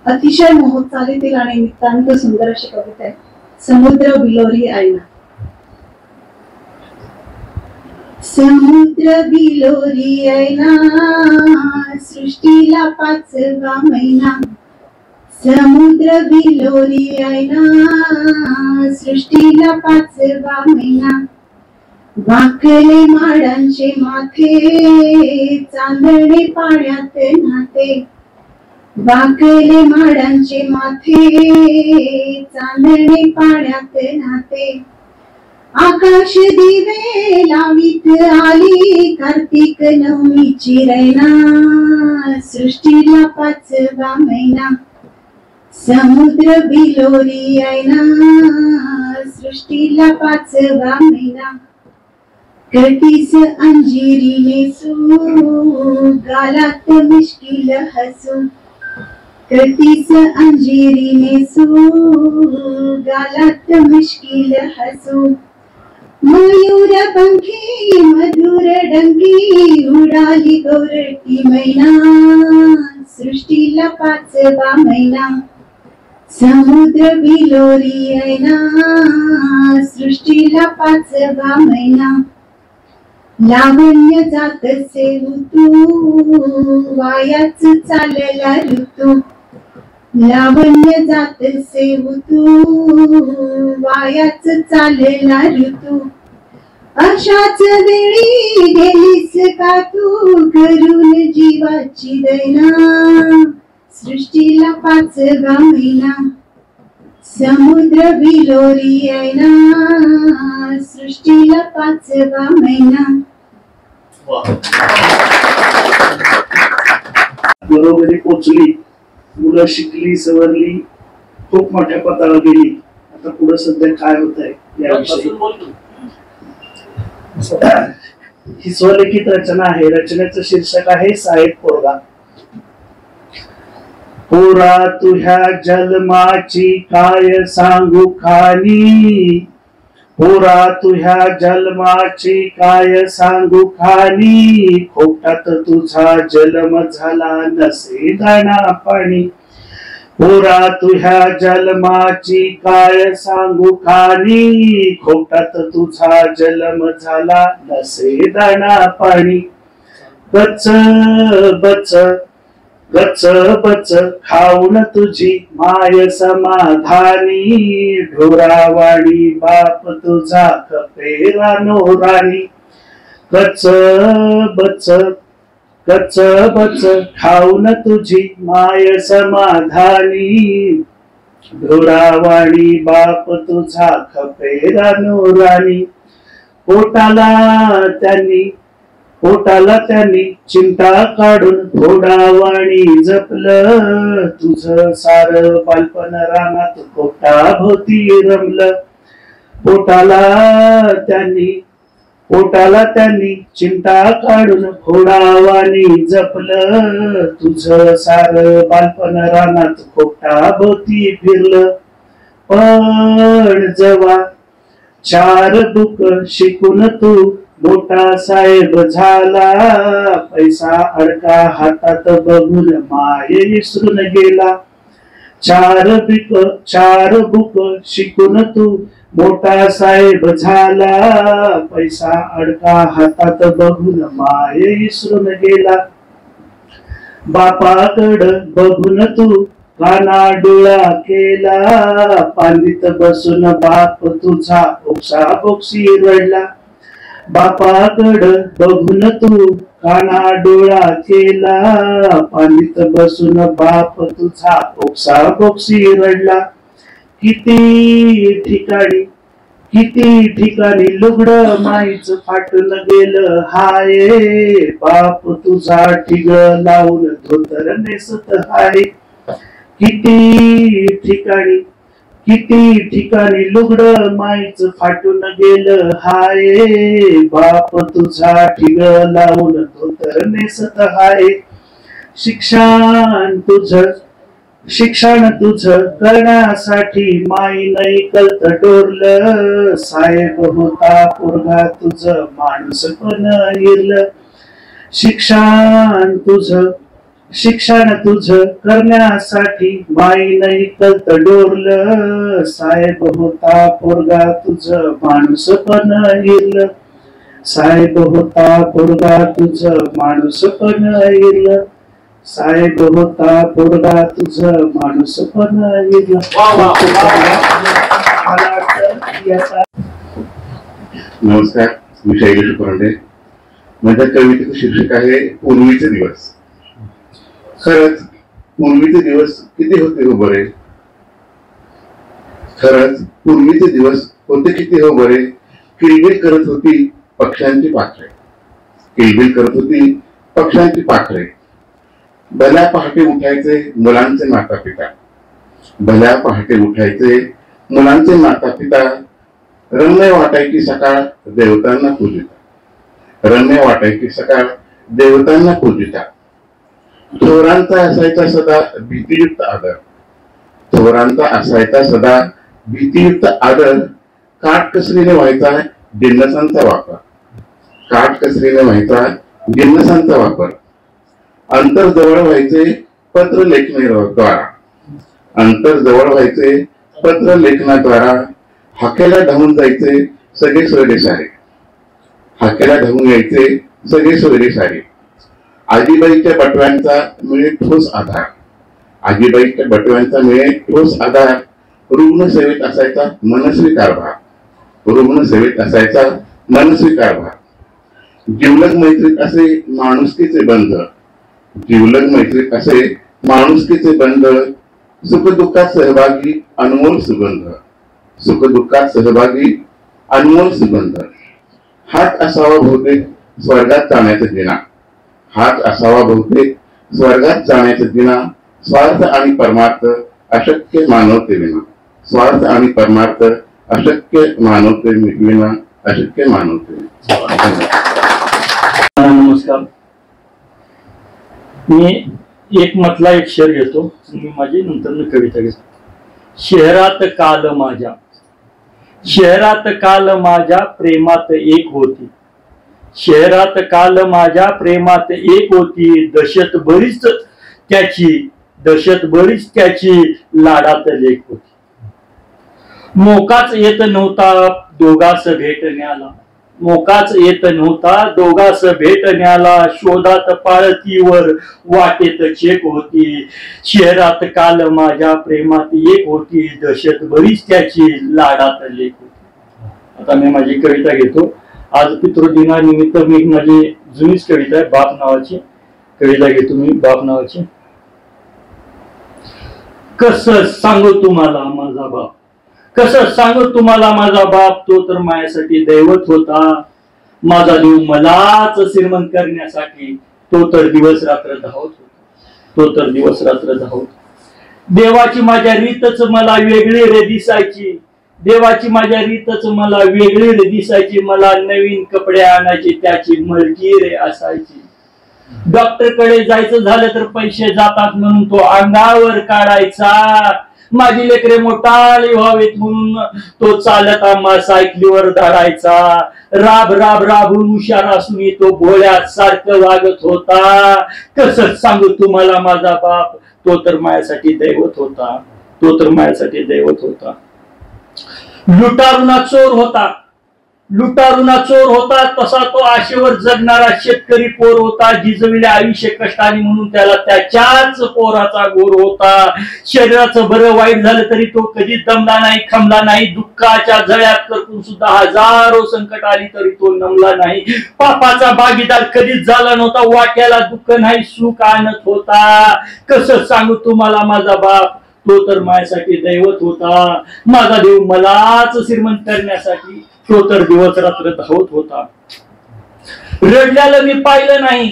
अतिशय मोह चालीतील आणि नितांत सुंदर अशी कविता आहे. समुद्र बिलोरी आईना. समुद्र बिलोरी आईना, सृष्टीला 5वा महिना, समुद्र बिलोरी आईना, सृष्टीला 5वा महिना. वाकले माडांचे माथे, चांदणे पाण्यात नाते, वाकले माडांचे माथे, चांदणे पाण्यात नाते. आकाश दिवे लावीत आली, कार्तिक नवमीची रैना, सृष्टीला 5वा महिना. समुद्र बिलोरी आईना, सृष्टीला 5वा महिना. कटीस अंजिरी नेसू, गालात मिश्किल हसू, कटीस अंजिरी नेसू, गालात मिश्किल हसू. मयूर पंखी मधुर डंकी, उडाली गोरटी मैना, सृष्टीला 5वा महिना. समुद्र बिलोरी आईना, सृष्टीला 5वा महिना. लावण्य जातसे ऋतू, वायाच चालला ऋतू, लावण्य जातसे ऋतू, वायाच चालला ऋतू. अशाच वेळी गेलीस का तू, करून जीवाची दैना, सृष्टीला 5वा महिना. समुद्र बिलोरी आईना, सृष्टीला 5वा महिना. बरोबरी पोचली, मुलं शिकली सवरली, खूप मोठ्या पदावर गेली. आता पुढे सध्या काय होत आहे याविषयी ही स्वलिखित रचना आहे. रचनेचं शीर्षक आहे साहेब पोरगा. पोरा तुझ्या जन्माची काय सांगू खानी, पोरा तुझ्या जन्माची काय सांगू खानी, खोटात तुझा जन्म झाला नसे दाणा पाणी. पोरा तुझ्या जन्माची काय सांगू खानी, खोटात तुझा जन्म झाला नसे दाणा पाणी. गच बच गच बच खाऊन तुझी माय समाधानी, ढोरावाणी बाप तुझा खपेरा नोरानी. गच बच गच बच खाऊन तुझी माय समाधानी, ढोरावाणी बाप तुझा खपेरा नोरानी. पोटाला त्यांनी चिंता काढून घोडावाणी जपलं, तुझं सार बालपण रानात पोटा भोवती रमलं. पोटाला त्यांनी चिंता काढून घोडावाणी जपलं, तुझं सार बालपण रानात पोटा भोवती फिरलं. पण जेव्हा 4 बुक शिकून तू मोठा साहेब झाला, पैसा अडका हातात बघून माये विसरून गेला. 4 बुक शिकून तू मोठा साहेब झाला, पैसा अडका हातात बघून माये विसरून गेला. बापाकडं बघून तू काना डोळा केला, पांडीत बसून बाप तुझा ओक्सा बोक्सी रडला. बापाकडं बघून तू काना डोळा केला, पांडीत बसून बाप तुझा ओक्सा बोक्सी रडला. किती ठिकाणी लुगडं माईच फाटून गेलं हाय, बाप तुझा ठिग लावून धोतर नेसत हाय. किती ठिकाणी लुगडं माईच फाटून गेलं हाय, बाप तुझा ठिग लावून धोतर नेसत हाय. शिक्षण तुझं करण्यासाठी माई नाही कलत डोरलं, साहेब होता पोरगा तुझं माणूस पण हिरलं. शिक्षण तुझं करण्यासाठी माई नाही कलत डोरलं, साहेब होता पोरगा तुझं माणूस पण हिरलं. साहेब होता पोरगा तुझं माणूस पण हिरलं, साहेब होता पोरगा तुझं माणूस पण हिरलं. नमस्कार, मी शैलेश परंडे. माझ्या कवितेचं शीर्षक आहे पूर्वीचे दिवस. खरंच पूर्वीचे दिवस किती होते हो बरे, खरंच पूर्वीचे दिवस होते किती हो बरे. किलबिल करत होती पक्ष्यांची पाखरे, किलबिल करत होती पक्ष्यांची पाखरे. भल्या पहाटे उठायचे मुलांचे माता पिता, भल्या पहाटे उठायचे मुलांचे माता पिता. रम्य वाटायची सकाळ देवतांना पूजिता, रम्य वाटायची सकाळ देवतांना पूजिता. थोरांचा असायचा सदा भीतीयुक्त आदर, थोरांचा असायचा सदा भीतीयुक्त आदर. काटकसरीने व्हायचा जिन्नसांचा वापर, काटकसरीने व्हायचा जिन्नसांचा वापर. अंतर जवळ व्हायचे पत्र लेखनाद्वारा, अंतर जवळ व्हायचे पत्र लेखनाद्वारा. हाकेला धावून जायचे सगळे सोयरे सारे, हाकेला धावून यायचे सगळे सोयरे सारे. आजीबाईच्या बटव्यांचा मिळे ठोस आधार, आजीबाईच्या बटव्यांचा मिळे ठोस आधार. रुग्णसेवेत असायचा मनस्वी कारभार, रुग्णसेवेत असायचा मनस्वी कारभार. जिवलग मैत्रीत असे माणुसकीचे बंध, जिवलग मैत्रीत असे माणुसकीचे बंध. सुखदुःखात सहभागी अनमोल सुगंध, सुखदुःखात सहभागी अनमोल सुगंध. हाच असावा बहुतेक स्वर्गात जाण्याचा दिना, हाच असावा बहुतेक स्वर्गात जाण्याचा दिना. स्वार्थ आणि परमार्थ अशक्य मानवते विना, स्वार्थ आणि परमार्थ अशक्य मानवते विना, अशक्य मानवते विना. नमस्कार. मी एक मतला एक शेर घेतो, मी माझी नंतर कविता घेतो. शहरात काल माझ्या, शहरात काल माझ्या प्रेमात एक होती, शहरात काल माझ्या प्रेमात एक होती, दशत बरीच त्याची, दशत बरीच त्याची, लाडात लेक होती. मोकाच येत नव्हता दोघास भेटण्याला, मोकाच येत नव्हता दोघास भेटण्याला, शोधात पाळतीवर वाटेत चेक होती. शहरात काल माझ्या प्रेमात एक होती, दशत बरीच त्याची, लाडात लेक होती. आता मी माझी कविता घेतो. आज पितृदिनानिमित्त मी माझी जुनीच कविता आहे, बाप नावाची कविता घेतो मी. बाप नावाची. कसं सांगू तुम्हाला माझा बाप, कसं सांगू तुम्हाला माझा बाप, तो तर माझ्यासाठी दैवत होता. माझा देव मलाच श्रीमंत करण्यासाठी तो तर दिवस रात्र धावत होता, तो तर दिवस रात्र धावत. देवाची माझ्या रीतच मला वेगळी रे दिसायची, देवाची माझ्या रीतच मला वेगळी रे दिसायची. मला नवीन कपडे आणायची त्याची मर्जी रे असायची. डॉक्टर कडे जायचं झालं तर पैसे जातात म्हणून तो अंगावर काढायचा. माझी लेकरे मोठाली व्हावेत म्हणून तो चालत आम्हा सायकलीवर धाडायचा. राब राब राबून हुशार असून तो भोळ्यात सारखं वागत होता. कसं सांगू तुम्हाला माझा बाप, तो तर माझ्यासाठी दैवत होता, तो तर माझ्यासाठी दैवत होता. लुटारुना चोर होता, लुटारुना चोर होता, तसा तो आशेवर जगणारा शेतकरी पोर होता. जिजविले आयुष्य कष्टाने म्हणून त्याला त्याच्याच पोराचा गोर होता. शरीराचं बरं वाईट झालं तरी तो कधी दमला नाही, खमला नाही. दुःखाच्या जळ्यात करपून सुद्धा हजारो संकट आली तरी तो नमला नाही. पापाचा भागीदार कधीच झाला नव्हता, वाट्याला दुःख नाही सुख आणत होता. कसं सांगू तुम्हाला माझा बाप, तो तर माझ्यासाठी दैवत होता. माझा देव मलाच श्रीमंत करण्यासाठी तो तर दिवस रात्र धावत होता. रडल्याला मी पाहिलं नाही,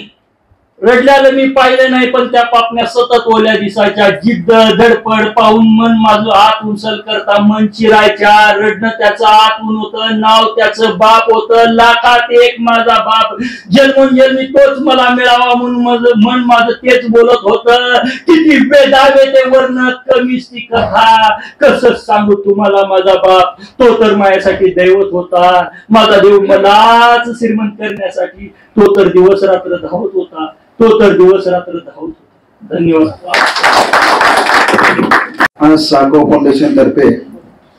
रडल्याला मी पाहिलं नाही, पण त्या पापण्या सतत ओल्या दिसायच्या. जिद्द धडपड पाहून मन माझं हात उंचल करता मन चिरायच्या. रडणं त्याचं आतून होतं, नाव त्याचं बाप होतं. लाखात एक माझा बाप, जन्मोजन्मी तोच मला मिळावा म्हणून मन माझं तेच बोलत होतं. किती बेदावे ते वर्ण, कमीच ती कथा. कसं सांगू तुम्हाला माझा बाप, तो तर माझ्यासाठी दैवत होता. माझा देव मलाच श्रीमंत करण्यासाठी तो तर दिवस रात्र धावत होता, तो तर दिवस रात्र धावत होता. धन्यवाद. आज साको फाउंडेशन तर्फे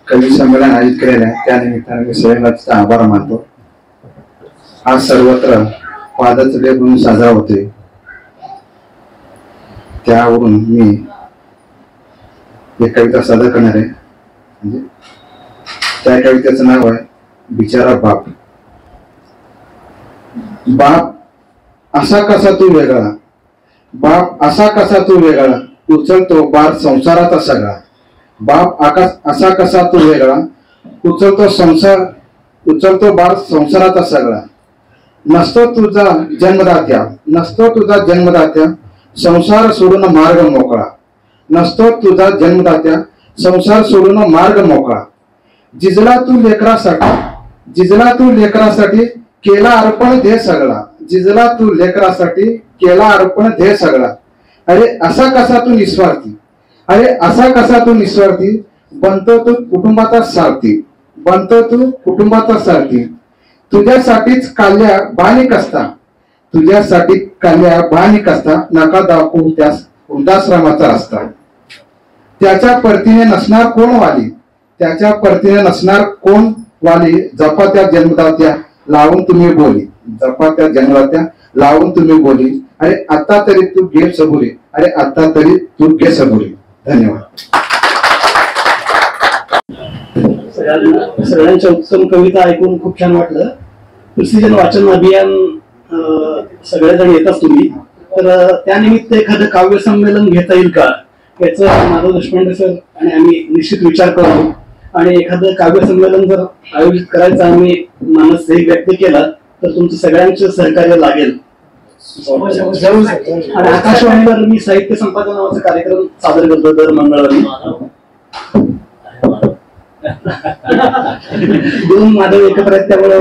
कवी संमेलन आयोजित केलेलं आहे, त्यानिमित्ताने मी सगळ्यांचा आभार मानतो. आज सर्वत्र फादर्स डे म्हणून साजरा होते, त्यावरून मी एक कविता सादर करणार आहे. म्हणजे त्या कवितेचं नाव आहे बिचारा बाप. बाप असा कसा तू वेगळा, बाप असा कसा तू वेगळा, उचलतो बार संसाराचा सगळा. बाप आकाश असा कसा तू वेगळा, उचलतो संसार, उचलतो बार संसाराचा सगळा. नसतो तुझा जन्मदात्या, नसतो तुझा जन्मदात्या, संसार सोडून मार्ग मोकळा. नसतो तुझा जन्मदात्या, संसार सोडून मार्ग मोकळा. जिजला तू लेकरासाठी, जिजला तू लेकरासाठी केला अर्पण दे सगळा. जिजला तू लेकरासाठी केला अर्पण दे सगळा. अरे असा कसा तू निस्वार्थी, अरे असा कसा तू निस्वार्थी, बनतो तू कुटुंबाचा सारथी, बनतो तू कुटुंबाचा सारथी. तुझ्यासाठीच काल्या बाणी कसता, तुझ्यासाठी काल्या बाणी कसता, नका दाखवू त्यास वृद्धाश्रमाचा रस्ता. त्याच्या परतीने नसणार कोण वाली, त्याच्या परतीने नसणार कोण वाली. जपा त्या जन्मदात्या लावून तुम्ही बोली, जपा त्या जन्मदात्या लावून तुम्ही बोली. अरे आता तरी तू घे सबुरी, अरे आता तरी तू घे सबुरी. धन्यवाद. सगळ्यांच्या उत्तम कविता ऐकून खूप छान वाटलं. प्रिसिजन वाचन अभियान सगळेजण येतात तुम्ही, तर त्यानिमित्त एखादं काव्य संमेलन घेता येईल का, याचं माधव देशपांडे सर आणि आम्ही निश्चित विचार करू. आणि एखादं काव्य संमेलन जर आयोजित करायचं आम्ही मानस व्यक्त केला तर तुमचं सगळ्यांचं सहकार्य लागेल. आणि आकाशवाणीवर मी साहित्य संपादन नावाचा कार्यक्रम सादर करतो दर मंगळवारी. दोन माधव एकत्र आहेत त्यामुळे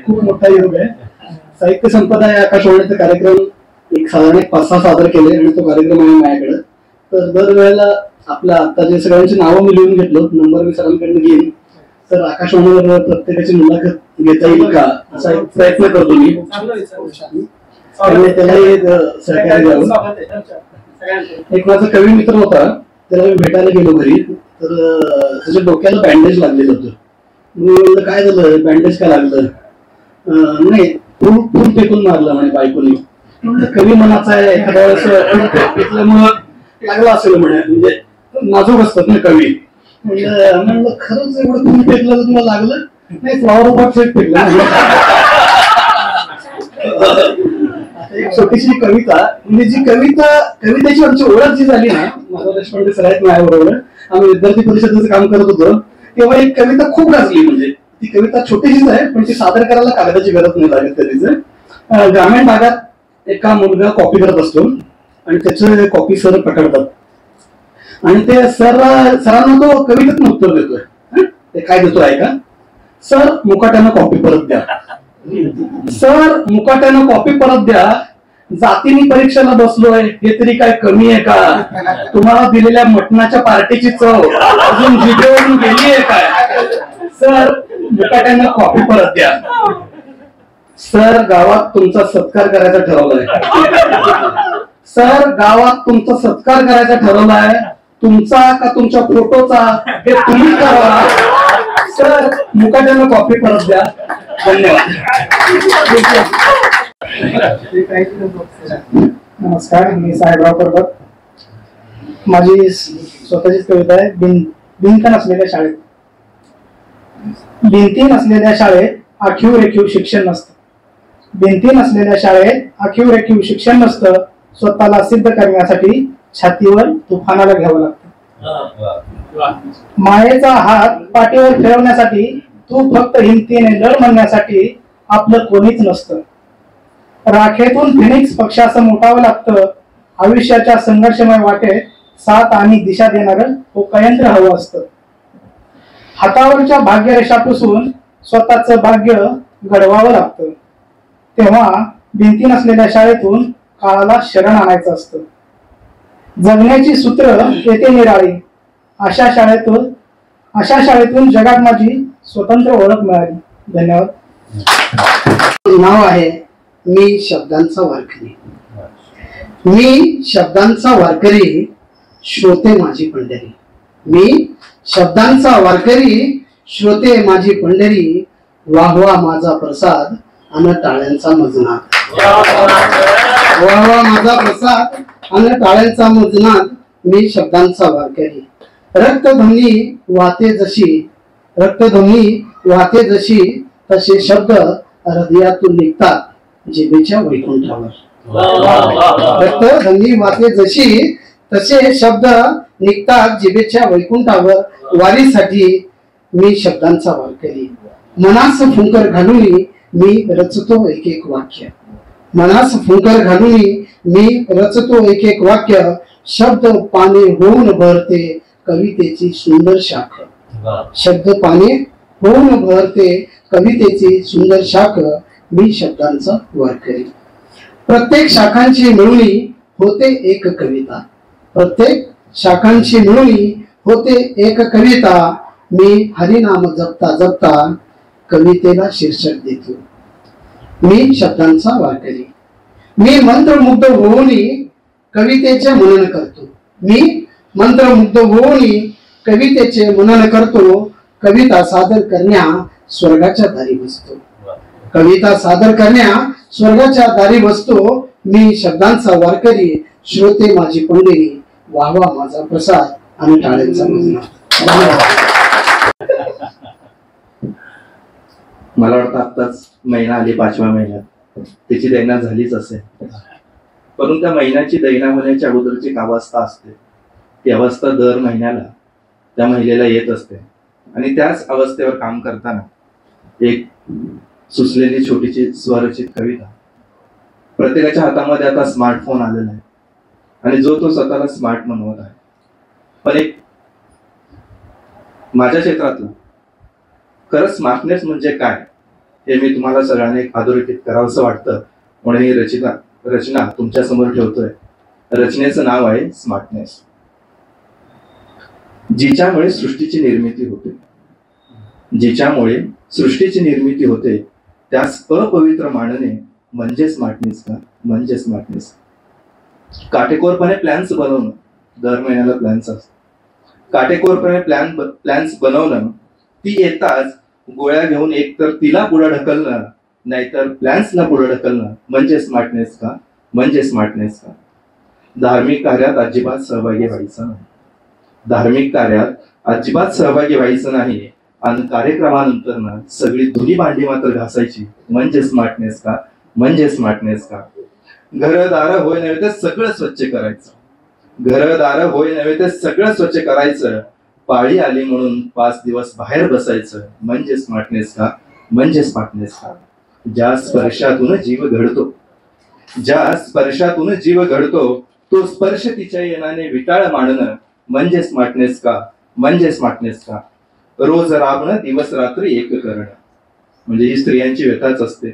खूप मोठा योग आहे. साहित्य संपदा या आकाशवाणीचा कार्यक्रम साधारण 5-6 सादर केले आणि तो कार्यक्रम आहे माझ्याकडे. तर दरवेळेला आपल्या आता जे सगळ्यांची नावं मी लिहून घेतलो, नंबर मी सरांकडनं घेईन. तर आकाशवाणीवर प्रत्येकाची मुलाखत घेता येईल का असा एक प्रयत्न करतो मी. त्यालाही सहकार्य द्यावं. एक माझा कवी मित्र होता, त्याला मी भेटायला गेलो घरी. तर त्याच्या डोक्याला बँडेज लागलेलं होतं. मी म्हणलं काय झालं, बँडेज काय लागलं? नाही, फुल फेकून मारलं म्हणे बायकोनी. कवी मनाचा आहे, एखाद्या वेळेस फेकल्यामुळं लागला असेल म्हणे, म्हणजे नाजूक असतात ना कवी. म्हणलं खरंच एवढं फुल फेकलं तर तुला लागलं? नाही, फ्लॉवर पॉट फेकलं. एक छोटीशी कविता, म्हणजे जी कवितेची आमची ओळख जी झाली ना, माझा देशपांडे सर आहेत माझ्याबरोबर, आम्ही विद्यार्थी परिषदेचं काम करत होतो, तेव्हा एक कविता खूप गाजली. म्हणजे ती कविता छोटीशीच आहे, पण ती सादर करायला कागदाची गरज नाही लागत कधीच. ग्रामीण भागात एका मुलगा कॉपी करत असतो आणि त्याचे कॉपी सर पकडतात आणि ते सरांना तो कवितेतून उत्तर देतोय. ते काय देतो ऐका. सर मुकाट्यानं कॉपी परत द्या. सर मुकाट्यानं कॉपी परत द्या. जातीने परीक्षेला बसलोय हे तरी काय कमी आहे का? तुम्हाला दिलेल्या मटणाच्या पार्टीची चव अजून जिभेवरून गेली आहे काय? सर मुकाट्यानं कॉपी परत द्या. सर गावात तुमचा सत्कार करायचा ठरवलाय. सर गावात तुमचा सत्कार करायचा ठरवलाय. तुमचा का तुमच्या फोटोचा हे तुम्ही ठरवा. सर मुकाट्यानं कॉपी परत द्या. धन्यवाद. नमस्कार, मी साहेबराव पर्वत. माझी स्वतःचीच कविता आहे. भिंत नसलेल्या शाळेत. भिंती नसलेल्या शाळेत आखीव रेखीव शिक्षण नसतं. भिंती नसलेल्या शाळेत आखीव रेखीव शिक्षण नसतं. स्वतःला सिद्ध करण्यासाठी छातीवर तुफानाला घ्यावं लागतं. मायेचा हात पाठीवर फिरवण्यासाठी, तू फक्त हिमतीने लढ म्हणण्यासाठी आपलं कोणीच नसतं. राखेतून फिनिक्स पक्षाचं मोठावं लागतं. आयुष्याच्या संघर्षमय वाटेत साथ आणि दिशा देणारं होकायंत्र हवं असतं. हातावरच्या भाग्यरेषा पुसून स्वतःचं भाग्य घडवावं लागतं. तेव्हा भिंती नसलेल्या शाळेतून काळाला शरण आणायचं असतं. जगण्याची सूत्र येते निराळी. अशा शाळेतून जगात माझी स्वतंत्र ओळख मिळाली. धन्यवाद. नाव आहे मी शब्दांचा वारकरी. मी शब्दांचा वारकरी, श्रोते माझी पंढरी. मी शब्दांचा वारकरी, श्रोते माझी पंढरी. वाहवा माझा प्रसाद अन टाळ्यांचा मजनाद. वाहवा माझा प्रसाद अन टाळ्यांचा मजनाद. मी शब्दांचा वारकरी. रक्तध्वनी वाहते जशी तसे शब्द हृदयातून निघतात जिभेच्या वैकुंठावर. रक्तध्वनी वाहते जशी तसे शब्द निघतात जिभेच्या वैकुंठावर. वारीसाठी मी शब्दांचा वारकरी. मनास फुंकर घालून मी रचतो एक एक वाक्य. मनास फुंकर घालून मी रचतो एक एक वाक्य. शब्द पाने होऊन भरते कवितेची सुंदर शाख. शब्द पाने होऊन भरते कवितेची सुंदर शाख. मी शब्दांचा वारकरी. प्रत्येक शाखांची मिळूनी होते एक कविता. प्रत्येक शाखांची मिळूनी होते एक कविता. मी हरिनाम जपता जपता कवितेला शीर्षक देतो. मी शब्दांचा वारकरी. मी मंत्रमुग्ध होऊन कवितेचे मनन करतो. मी मंत्रमुग्ध होऊन कवितेचे मनन करतो. कविता सादर करण्या स्वर्गाच्या दारी बसतो. कविता सादर करण्या स्वर्गाच्या दारी बसतो. मी शब्दांचा वारकरी, श्रोते माझी पंढरी. वाहवा माझा प्रसाद आणि टाळ्यांचा मजनाद. मला वाटतं आत्ताच महिना आली 5व्या महिन्यात, त्याची दैना झालीच असेल. परंतु त्या महिन्याची दैना होण्याच्या अगोदरची एक अवस्था असते. ती अवस्था दर महिन्याला त्या महिलेला येत असते आणि त्याच अवस्थेवर काम करताना एक सुचलेली छोटीशी स्वरचित कविता. प्रत्येकाच्या हातामध्ये आता स्मार्टफोन आलेला आहे आणि जो तो स्वतःला स्मार्ट म्हणवत आहे. पण एक माझ्या क्षेत्रातलं खरं स्मार्टनेस म्हणजे काय हे मी तुम्हाला सगळ्यांना एक अधोरेखित करावंसं वाटतं म्हणून ही रचना तुमच्या समोर ठेवतोय. रचनेचं नाव आहे स्मार्टनेस. जिच्यामुळे सृष्टीची निर्मिती होते, जिच्यामुळे सृष्टीची निर्मिती होते त्यास अपवित्र मानणे म्हणजे स्मार्टनेस का? म्हणजे स्मार्टनेस. काटेकोरपणे प्लॅन्स बनवणं, दर महिन्याला प्लॅन्स असतात, काटेकोरपणे प्लॅन्स बनवणं, ती येताच गोळ्या घेऊन एकतर तिला पुढे ढकलणं नाहीतर प्लॅन्सला पुढे ढकलणं म्हणजे स्मार्टनेस का? म्हणजे स्मार्टनेस का? धार्मिक कार्यात अजिबात सहभागी व्हायचं नाही, धार्मिक कार्यात अजिबात सहभागी व्हायचं नाही आणि कार्यक्रमानंतर ना सगळी धुनी भांडी मात्र घासायची म्हणजे स्मार्टनेस का? म्हणजे स्मार्टनेस का? घरदार होय नव्हे तर सगळं स्वच्छ करायचं, घरदार होय नव्हे तर सगळं स्वच्छ करायचं, पाळी आली म्हणून 5 दिवस बाहेर बसायचं म्हणजे स्मार्टनेस का? म्हणजे स्मार्टनेस का? ज्या स्पर्शातून जीव घडतो, ज्या स्पर्शातून जीव घडतो तो स्पर्श तिच्या येण्याने विटाळ मांडणं म्हणजे स्मार्टनेस का? म्हणजे स्मार्टनेस का? रोज राबणं दिवस रात्री एक करणं म्हणजे ही स्त्रियांची व्यथाच असते.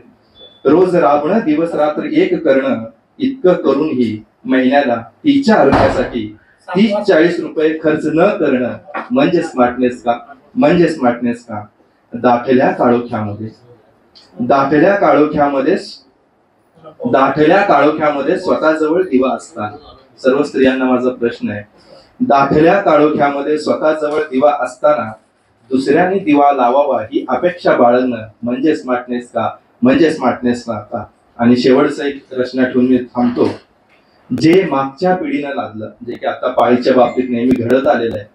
रोज राबणं दिवस रात्र एक करणं, इतकं करूनही महिन्याला तिच्या आरोग्यासाठी 30-40 रुपये खर्च न करणं म्हणजे स्मार्टनेस का? म्हणजे स्मार्टनेस का? दाटल्या काळोख्यामध्ये स्वतःजवळ दिवा असताना, सर्व स्त्रियांना माझा प्रश्न आहे, दाटल्या काळोख्यामध्ये स्वतःजवळ दिवा असताना दुसऱ्यांनी दिवा लावावा ही अपेक्षा बाळगणं म्हणजे स्मार्टनेस का? म्हणजे स्मार्टनेस का? आणि शेवटचा एक प्रश्न ठेवून मी थांबतो. जे मागच्या पिढीनं लादलं, जे की आता पाळीच्या बाबतीत नेहमी घडत आलेलं आहे,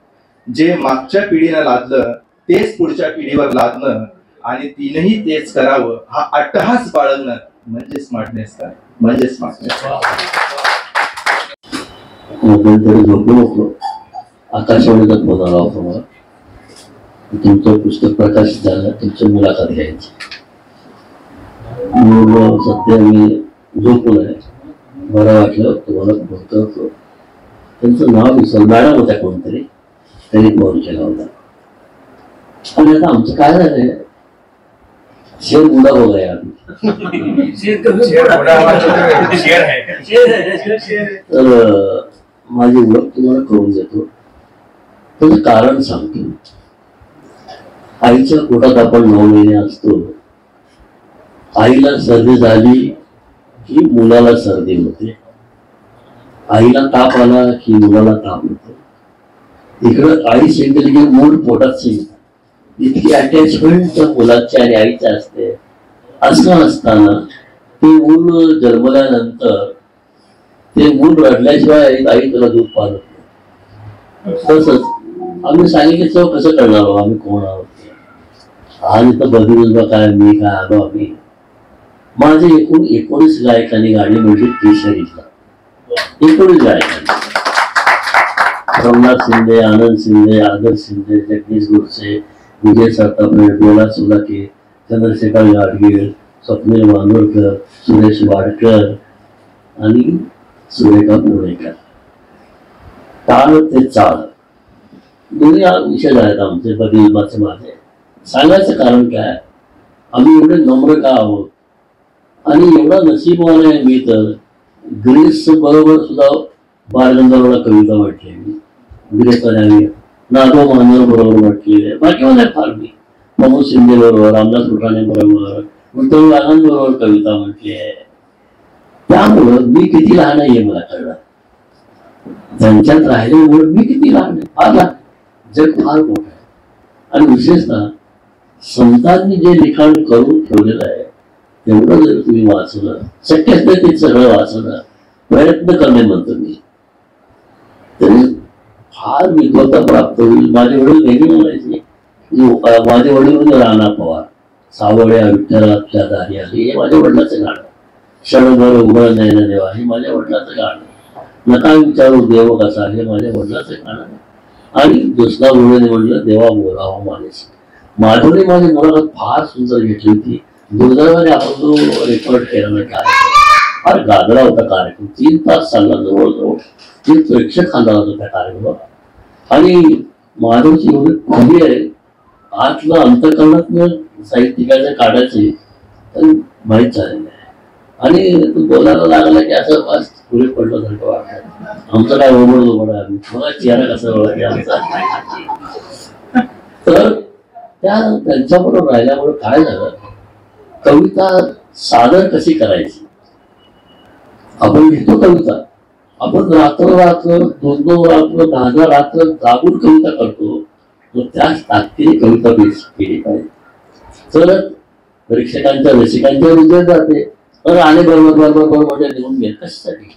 जे मागच्या पिढीनं लादलं तेच पुढच्या पिढीवर लादणं आणि तिनेही तेच करावं हा अट्टहास बाळगणं म्हणजे स्मार्टनेस का? म्हणजे स्मार्टनेस. मध्यंतरी झोपलो होतो, आकाशवाणीचा फोन आला होता मला, तुमचं पुस्तक प्रकाशित झालं, तुमची मुलाखत घ्यायची. मग सध्या मी झोपून आहे, बरं वाटलं तुम्हाला बोलतो होतो. त्यांचं नाव विसरलं, मॅडम होत्या कोणतरी, त्यांनी फोन केला होता. आणि आता आमचं काय झालंय, शेर बुडा हो गया अभी. तर माझी ओळख तुम्हाला करून देतो, त्याचं कारण सांगतो. आईच्या पोटात आपण 9 महिने असतो, आईला सर्दी झाली की मुलाला सर्दी होते, आईला ताप आला की मुलाला ताप होतो. इकडं आई शिंकली की मूल पोटात शिंकत. इतकी अटॅचमेंट मुलाची आणि आईची असते. असं असताना ते मूल जन्मल्यानंतर ते मूल रडल्याशिवाय आई तुला दूध पाजत नाही. तसंच आम्ही सांगितलं कसं करणार आहोत, आम्ही कोण आहोत, आणि तर बघितलं काय मी काय आलो आम्ही. माझे एकूण 19 गायकांनी गाणी म्हणजे केशरीला 19 गायकांनी, रमनाथ शिंदे, आनंद शिंदे, आदर्श शिंदे, जगदीश गोडसे, विजय सरतापे, डोला सुलाके, चंद्रशेखर गाडगीळ, स्वप्नील मांदोरकर, सुरेश वाडकर आणि सुरेखा पुणेकर. टाळ ते चाळ दोन्ही विषय आहेत आमचे बदलबाचे. माझे सांगायचं कारण काय, आम्ही एवढे नम्र का आहोत आणि एवढा नशीबवान आहे. मी तर ग्रेस बरोबर सुद्धा बालगंधर्वला कविता म्हटली, ग्रेसमध्ये आम्ही नागो मानव बरोबर म्हटलेले, बाकी मला फार मी प्रमोद शिंदे बरोबर, रामदास फुटाणे बरोबर, विठ्ठल आनंद बरोबर कविता म्हटली आहे. त्यामुळं मी किती लहान आहे मला कळलं, त्यांच्यात राहिल्यामुळे मी किती लहान आहे. फार लहान, जग फार मोठं आहे. आणि विशेषतः संतांनी जे लिखाण करून ठेवलेलं आहे तेवढं जर तुम्ही वाचलं, शक्य असतं ते सगळं वाचणं, प्रयत्न करणे म्हणतो मी, तरी फार विद्वत्ता प्राप्त होईल. माझे वडील नेहमी म्हणायचे, माझे वडील म्हणजे राणा पवार, सावळ्या विठ्ठलाच्या दारी आली, हे माझ्या वडिलाचं गाणं. क्षणभर उघड नाही ना देवा, हे माझ्या वडिलाचं गाणं. नका विचारू देव कसा, हे माझ्या वडिलाचं गाणं. आणि दुसरा मुलाने म्हणलं देवा बोलावा माणूस. माधवने माझी मुलाखत फार सुंदर घेतली होती. दुर्दैवाने आपण जो रेकॉर्ड केला नाही कार्यक्रम, फार गाजला होता कार्यक्रम, 3 तास चालला जवळजवळ. ते प्रेक्षक खांदा होता त्या कार्यक्रमात. आणि माधवची एवढी खुली आहे, आतलं अंतकरणातनं साहित्यिकाचं काढायचे तर माहीत झालेलं आहे. आणि तू बोलायला लागला की असं बस पुढे पडलं सारखं वाटतं. आमचं काय ओळखलं बघा आम्ही मला चेहरा कसा ओळखला आमचा. तर त्यांच्याबरोबर राहिल्यामुळे काय झालं, कविता सादर कशी करायची. आपण घेतो कविता, आपण रात्र 2-2 रात्र 10 रात्र जागून कविता करतो. मग त्याच ताकदीने कविता केली पाहिजे, तर प्रेक्षकांच्या रसिकांच्या हृदयात जाते. तर आले बरोबर मोठे लिहून घे कशासाठी.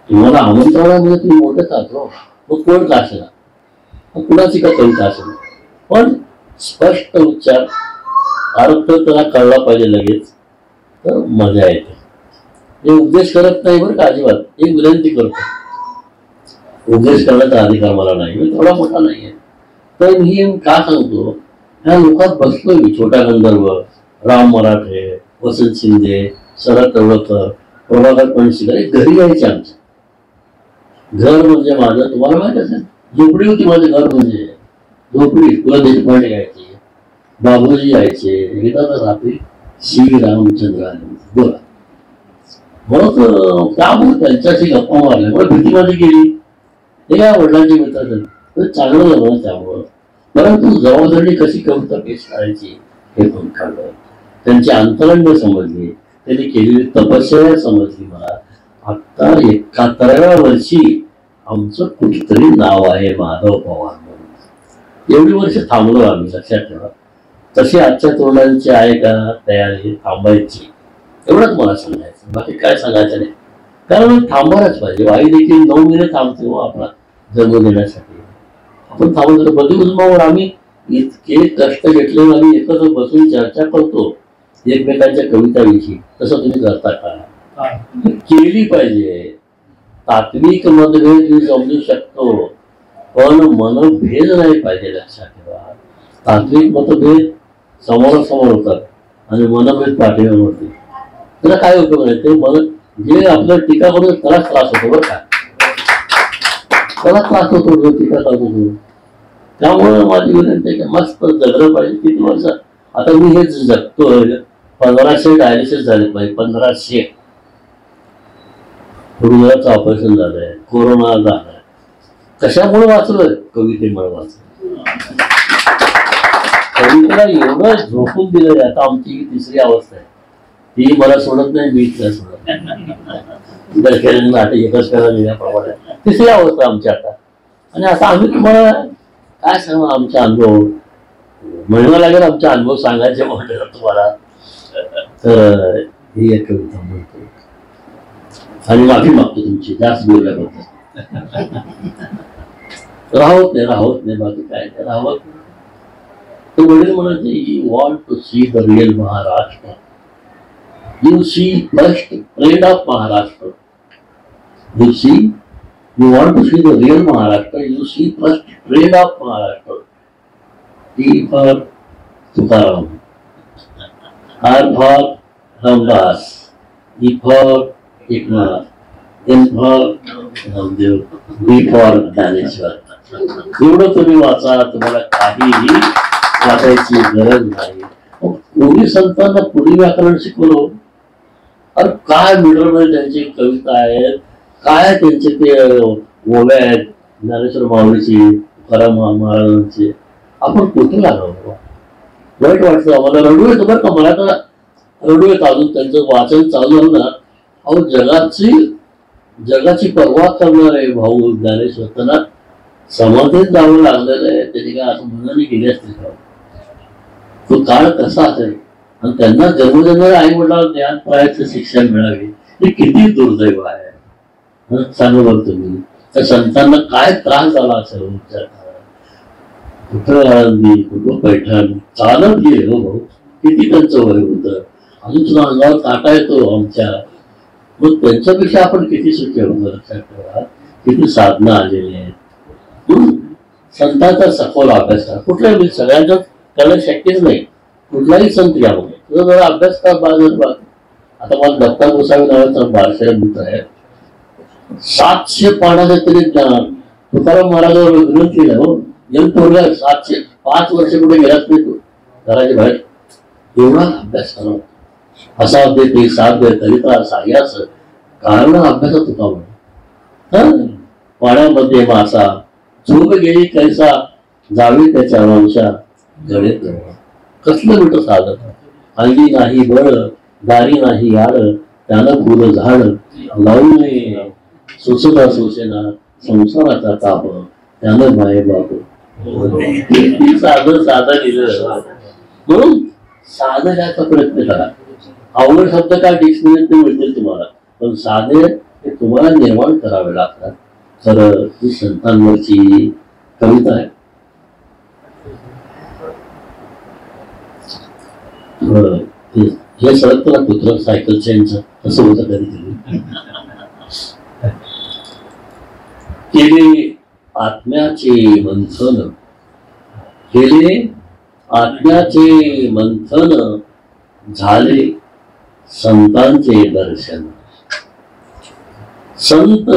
तुम्हाला आमंत्रणामुळे तुम्ही मोठं खातो, मग कोण का असेल, कुणाची का कविता असेल, पण स्पष्ट उच्चार अर्थ त्याला कळला पाहिजे लगेच, तर मजा येते. हे उपदेश करत नाही बरं का अजिबात, एक विनंती करतो. उपदेश करण्याचा अधिकार मला नाही, मी थोडा मोठा नाहीये. तर मी का सांगतो, ह्या लोकात बसलो मी, छोटा गंधर्व, राम मराठे, वसंत शिंदे, शरद तवळकर, प्रभाकर पणशीकर, घरी यायचे आमच्या. घर म्हणजे माझं तुम्हाला माहित असेल, झोपडी होती माझं घर म्हणजे. झोपडी तुला देशपांडे यायचे, बाबूजी यायचे, येतात रात्री श्री रामचंद्र आले. बोला मग त्यामुळे त्यांच्याशी गप्पा मारल्यामुळे भीती माझी गेली. हे काय वडिलांचे मित्र तर चांगलं झालं त्यामुळं. परंतु जबाबदारी कशी कविता पेश करायची हे पण कळलं. त्यांची अंतरंग समजली, त्यांनी केलेली तपश्चर्या समजली मला. आता 71व्या वर्षी आमचं कुठेतरी नाव आहे माधव पवार म्हणून. एवढी वर्ष थांबलो आम्ही, लक्षात ठेवा. तशी आजच्या तरुणांची आहे का तयारी थांबायची, एवढंच मला सांगायचं, बाकी काय सांगायचं नाही. कारण थांबायलाच पाहिजे. आई देखील 9 महिने थांबते आपला जन्म देण्यासाठी. आपण थांबतो बदलून आम्ही इतके कष्ट घेतले, आम्ही एकत्र बसून चर्चा करतो एकमेकांच्या कविताविषयी. तसं तुम्ही करता का? केली पाहिजे. तात्विक मतभेद मी समजू शकतो, पण मनभेद नाही पाहिजे, लक्षात ठेवा. तात्विक मतभेद समोरासमोर होतात आणि मनभेद पाठीवर होते. त्याला काय उपयोग नाही. ते मन जे आपल्याला टीका करून त्यालाच त्रास होतो बरं का, त्याला त्रास होतो जो टीका करतो. त्यामुळे माझी विनंती आहे की मस्त जगलं पाहिजे. किती वर्ष आता मी हेच जगतोय. 1500 डायलिसिस झाले पाहिजे, 1500. हृदयाचं ऑपरेशन झालंय, कोरोना झालाय. कशामुळे वाचलोय? कवितेमुळे वाचलोय. कवितेला एवढं झोपून दिलंय. आता आमची 3री अवस्था आहे, ती मला सोडत नाही, मी तिला सोडत नाही. नाटक एकच करायला 3री अवस्था आमची आता. आणि आता आम्ही तुम्हाला काय सांगू, आमचा अनुभव म्हणणं लागेल, आमचा अनुभव सांगायचे म्हटलं तुम्हाला. तर ही एक कविता म्हणतो आणि माफी मागतो तुमची जास्त बोलल्याबद्दल. राहत नाही बाकी काय राहत. तो वडील म्हणायचे, you want to see the real Maharashtra, you see first trend of Maharashtra. You want to see the real Maharashtra, you see first trade of Maharashtra. T for Tukaram, R for Ramdas, E for Eknath, N for Ramdev, B for Dhaneshwar. एवढं तुम्ही वाचा, तुम्हाला काहीही वाचायची गरज नाही. कोणी संतांना पुढे व्याकरण शिकवलं. अरे काय मिळवलं त्यांची कविता आहेत, काय त्यांचे ते ओव्या आहेत, ज्ञानेश्वर माऊलीची, तुकाराम महाराजांची. आपण कुठे लागलो, वाईट वाटतं आम्हाला. रडू येतो बरं का, मला तर रडू येतं अजून. त्यांचं वाचन चालू झालं ना, अहो जगाची पर्वा करणारे भाऊ ज्ञानेश्वर, त्यांना समाधीत जावं लागलेलं आहे. त्याची काय असं मनाने गेली असते का? तो काळ कसा असेल. आणि त्यांना जन्मजन्माला आई वडिलांना ज्ञान पायाचं शिक्षण मिळावे, हे किती दुर्दैव आहे. सांगू बघ तुम्ही, त्या संतांना काय त्रास झाला असेल. विचार करा. कुठं आळंदी, कुठं पैठण चालत गेले हो भाऊ. किती त्यांचं वय होतं, अजून सुद्धा अंगावर काटा येतो आमच्या. मग त्यांच्यापेक्षा आपण किती सुखी होतो, लक्षात ठेवा. किती साधना आलेली आहेत. संतांचा सखोल अभ्यास करा. कुठल्याही सगळ्यांचं करणं शक्यच नाही. कुठलाही संत घ्या मग तुझा जरा अभ्यास करा. बाजार आता मला दत्ता गोसावी नावाचा बारशे मित्र आहे, 700 पानाचं तरी ज्ञान. तुकाराम महाराजांवर ग्रंथ लिहिला हो, जन्मला 705 वर्ष कुठे गेलाच नाही तू घराच्या बाहेर. एवढा अभ्यास करा. असा ते साध्य करिता साह्यास कारण अभ्यासात होता पाण्यामध्ये मासा झोप गेली कैसा जावी त्याच्या वंशा गळे कसलं मोठं साधन. अंगी नाही बळ दारी नाही आड त्यानं फुलं झाड लावू नये सुसुदा सुसेना संसाराचा ताप त्यानं माये बाप. साधं लिहिलं म्हणून साधं घ्यायचा प्रयत्न करा. अवघड शब्द काय डिक्शनरीत मिळतील तुम्हाला, पण साधे हे तुम्हाला निर्माण करावे लागतात. तर ती संतांवरची कविता आहे. हे सगळं तुला पुत्र सायकल चेनचं असं होतं कधी केले आत्म्याचे मंथन केले आत्म्याचे मंथन झाले संतांचे दर्शन. संत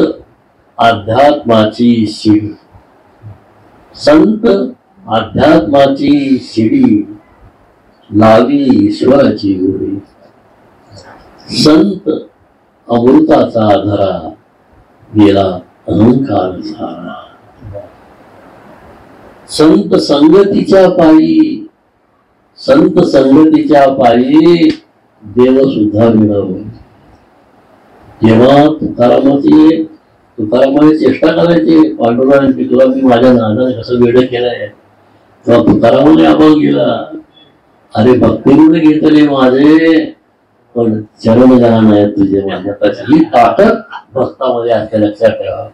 अध्यात्माची शिडी संत अध्यात्माची शिडी लावी ईश्वराची गोडी. संत अमृताचा धरा गेला अहंकार झाला. संत संगतीच्या पायी संत संगतीच्या पायी देव सुद्धा मिळवले. जेव्हा तुकारामाने चेष्टा करायची पांडुरंगाची तुला मी माझ्या नादाने कसं वेळ केलंय, तेव्हा तुकारामाने अभाव गेला. अरे भक्तीने घेतले माझे पण चरण जाण आहे तुझे माझ्या. ही ताकद भक्तामध्ये असते लक्षात ठेवा.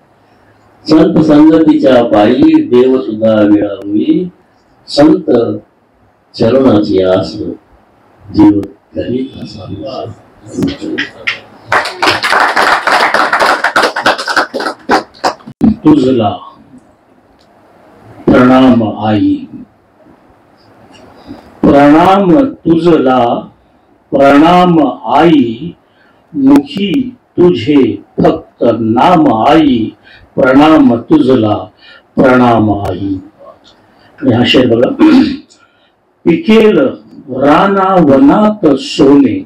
संत संगतीच्या पायी देव सुद्धा मिळावी. संत चरणाची आस जीव करीत असावा. तुझला प्रणाम आई प्रणाम तुझला प्रणाम आई मुखी तुझे फक्त नाम आई प्रणाम तुझला प्रणाम आई. हा शेर बघा. पिकेल राना वनात सोने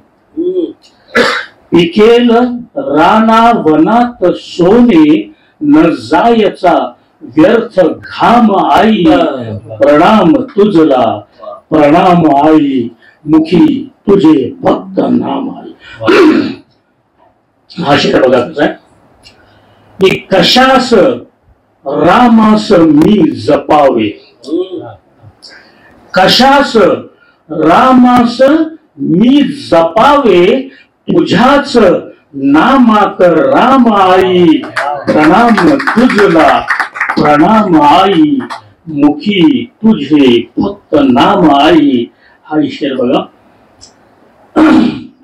पिकेल राना वनात सोने न जायचा व्यर्थ घाम आई प्रणाम तुझला प्रणाम आई मुखी तुझे फक्त नाम आई. हा शेर बघा कसा आहे की कशास रामास मी जपावे कशास रामास मी जपावे तुझ्याच नामाक राम आई प्रणाम तुझला प्रणाम आई मुखी तुझे फक्त नाम आई. हा ईश्वर बघा.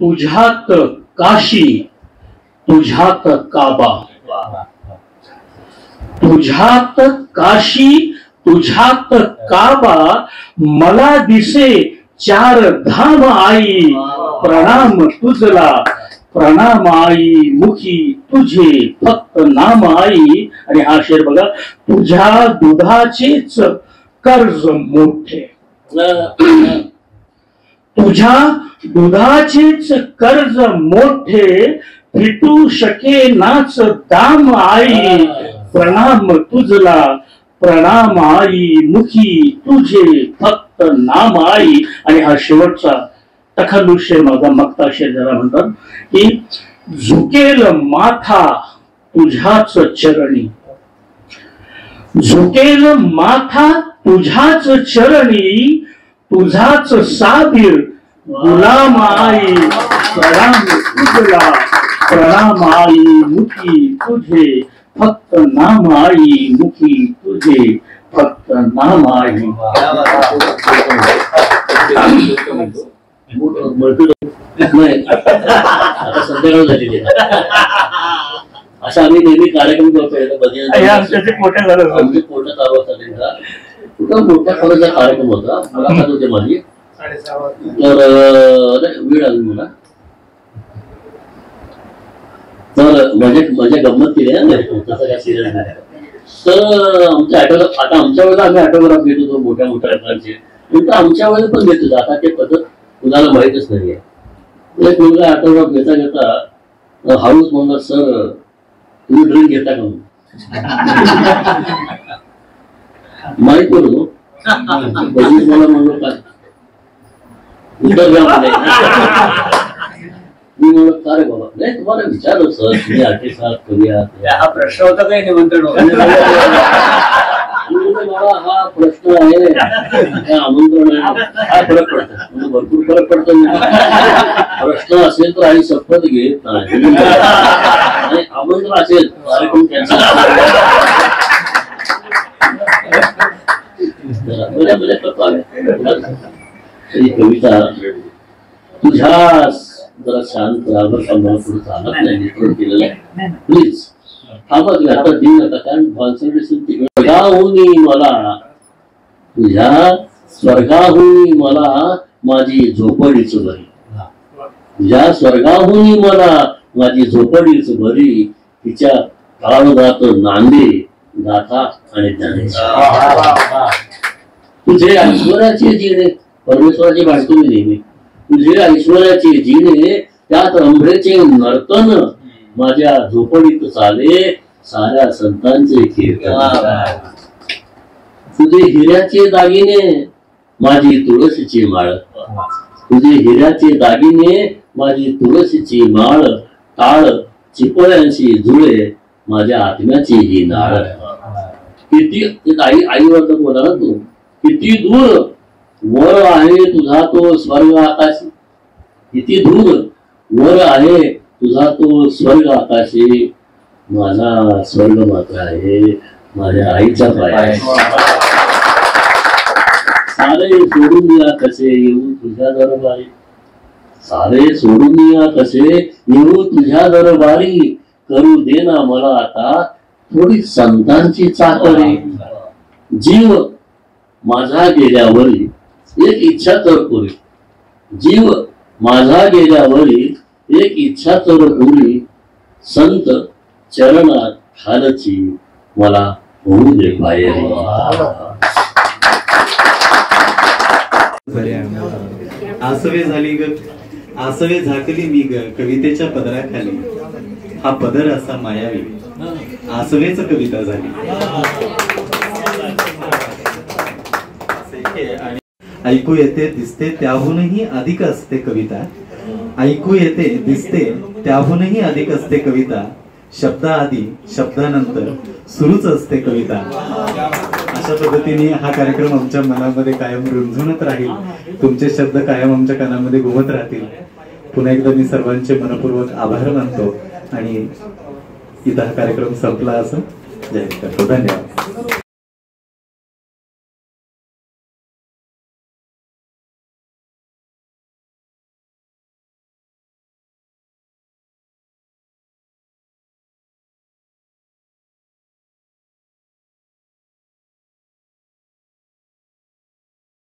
तुझ्यात काशी तुझ्यात काबा तुझ्यात काशी तुझ्यात काबा मला दिसे चार धाम आई प्रणाम तुझला प्रणाम आई मुखी तुझे फक्त नाम आई. आणि हा शेर बघा. तुझ्या दुधाचेच कर्ज मोठे तुझ्या दुधाचेच कर्ज मोठे फिटू शके नाच दाम आई प्रणाम तुझला प्रणाम आई मुखी तुझे फक्त नाम आई. आणि हा शेवटचा तखल्लुशे माझा मक्ता शेर ज्याला म्हणतात की झुकेल माथा तुझ्याच चरणी झुकेल माथा तुझ्याच चरणी तुझाच साबीर गुलाम आई प्रणाम तुझला प्रणाम आई मुखी तुझे फक्त नाम आई मुखी तुझे फक्त नाम आई. संध्याकाळ झालेली असा आम्ही नेहमी कार्यक्रम करतो. मोठ्या खर्चा कार्यक्रम होता. मुलाखत होते माझी. तर वेळ आली मला. तर माझ्या गंमत केली आहे सिरियल. तर आमच्या ऑटोग्राफ आता आमच्या वेळेला आम्ही ऑटोग्राफ घेत होतो मोठ्या मोठ्या लोकांचे. आमच्या वेळेला पण घेत होतो. आता ते पद्धत कुणाला माहितच नाहीये. एक मुलगा आठवड्यात घेता घेता हाऊस म्हणला, सर तुम्ही ड्रिंक घेता का म्हणून. माहित करू मला म्हणलो काय उत्तर द्या म्हणे. मी म्हणलो का रे बाबा, नाही तुम्हाला विचारलं सर, तुम्ही आर्टिस्ट आहात, कवी आहात, हा प्रश्न होता काही निमंत्रण मला हा प्रश्न आहे, आमंत्रण आहे, काय फरक पडतो, भरपूर फरक पडतो. प्रश्न असेल तर आई शपथ घेत नाही, आमंत्रण असेल कार्यक्रम कॅन्सल. ही कविता तुझ्या जरा शांत राहा, सांभाळ पुढे चालत नाही, नियंत्रण केलेलं आहे. प्लीज थांबा तुम्ही आता देऊ नका, कारण कॉन्सन्ट्रेशन स्वर्गाहून मला, तुझ्या स्वर्गाहून मला माझी झोपडीच बरी, तुझ्या स्वर्गाहून मला माझी झोपडीच बरी, तिच्या काळजात नांदे गाथा आणि ज्ञानेश्वर. तुझे ऐश्वर्याचे जिणे, परमेश्वराची भाषा मी नेहमी, तुझे ऐश्वर्याचे जिणे त्यात रंभेचे नर्तन, माझ्या झोपडीत चाले साऱ्या संतांचे कीर्तन. तुझे हिऱ्याचे दागिने माझी तुळशीची माळ, तुझे हिऱ्याचे दागिने माझी तुळशीची माळ, टाळ चिपळ्यांशी जुळे माझ्या आत्म्याची ही नाळ. किती आईवर बोला ना तू, किती दूर वर आहे तुझा तो स्वर्ग आकाशी, किती दूर वर आहे तुझा तो स्वर्ग आकाशी, माझा स्वर्ग मात्र आहे माझ्या आईच्या पायाशी. सारे सोडून या कसे येऊ तुझ्या दरबारी, सारे सोडून या कसे येऊ तुझ्या दरबारी, करू दे ना मला आता थोडी संतांची चाकरी. जीव माझा गेल्यावरी एक इच्छा तर पुरी, जीव माझा गेल्यावरी एक इच्छा तर पुरी, संत चरणात खालची मला होऊ दे पायरी. आसवे झाली ग, आसवे झाकली मी ग कवितेच्या पदराखाली, हा पदर असा मायावी आसवेच कविता झाली. ऐकू येते दिसते त्याहूनही अधिक असते कविता, ऐकू येते दिसते त्याहूनही अधिक असते कविता, शब्दाआधी शब्दानंतर सुरूच असते कविता. अशा पद्धतीने हा कार्यक्रम आमच्या मनामध्ये कायम रुंजवत राहील, तुमचे शब्द कायम आमच्या कानामध्ये घुमत राहतील. पुन्हा एकदा मी सर्वांचे मनपूर्वक आभार मानतो आणि इथं हा कार्यक्रम संपला असं जाहीर करतो. धन्यवाद.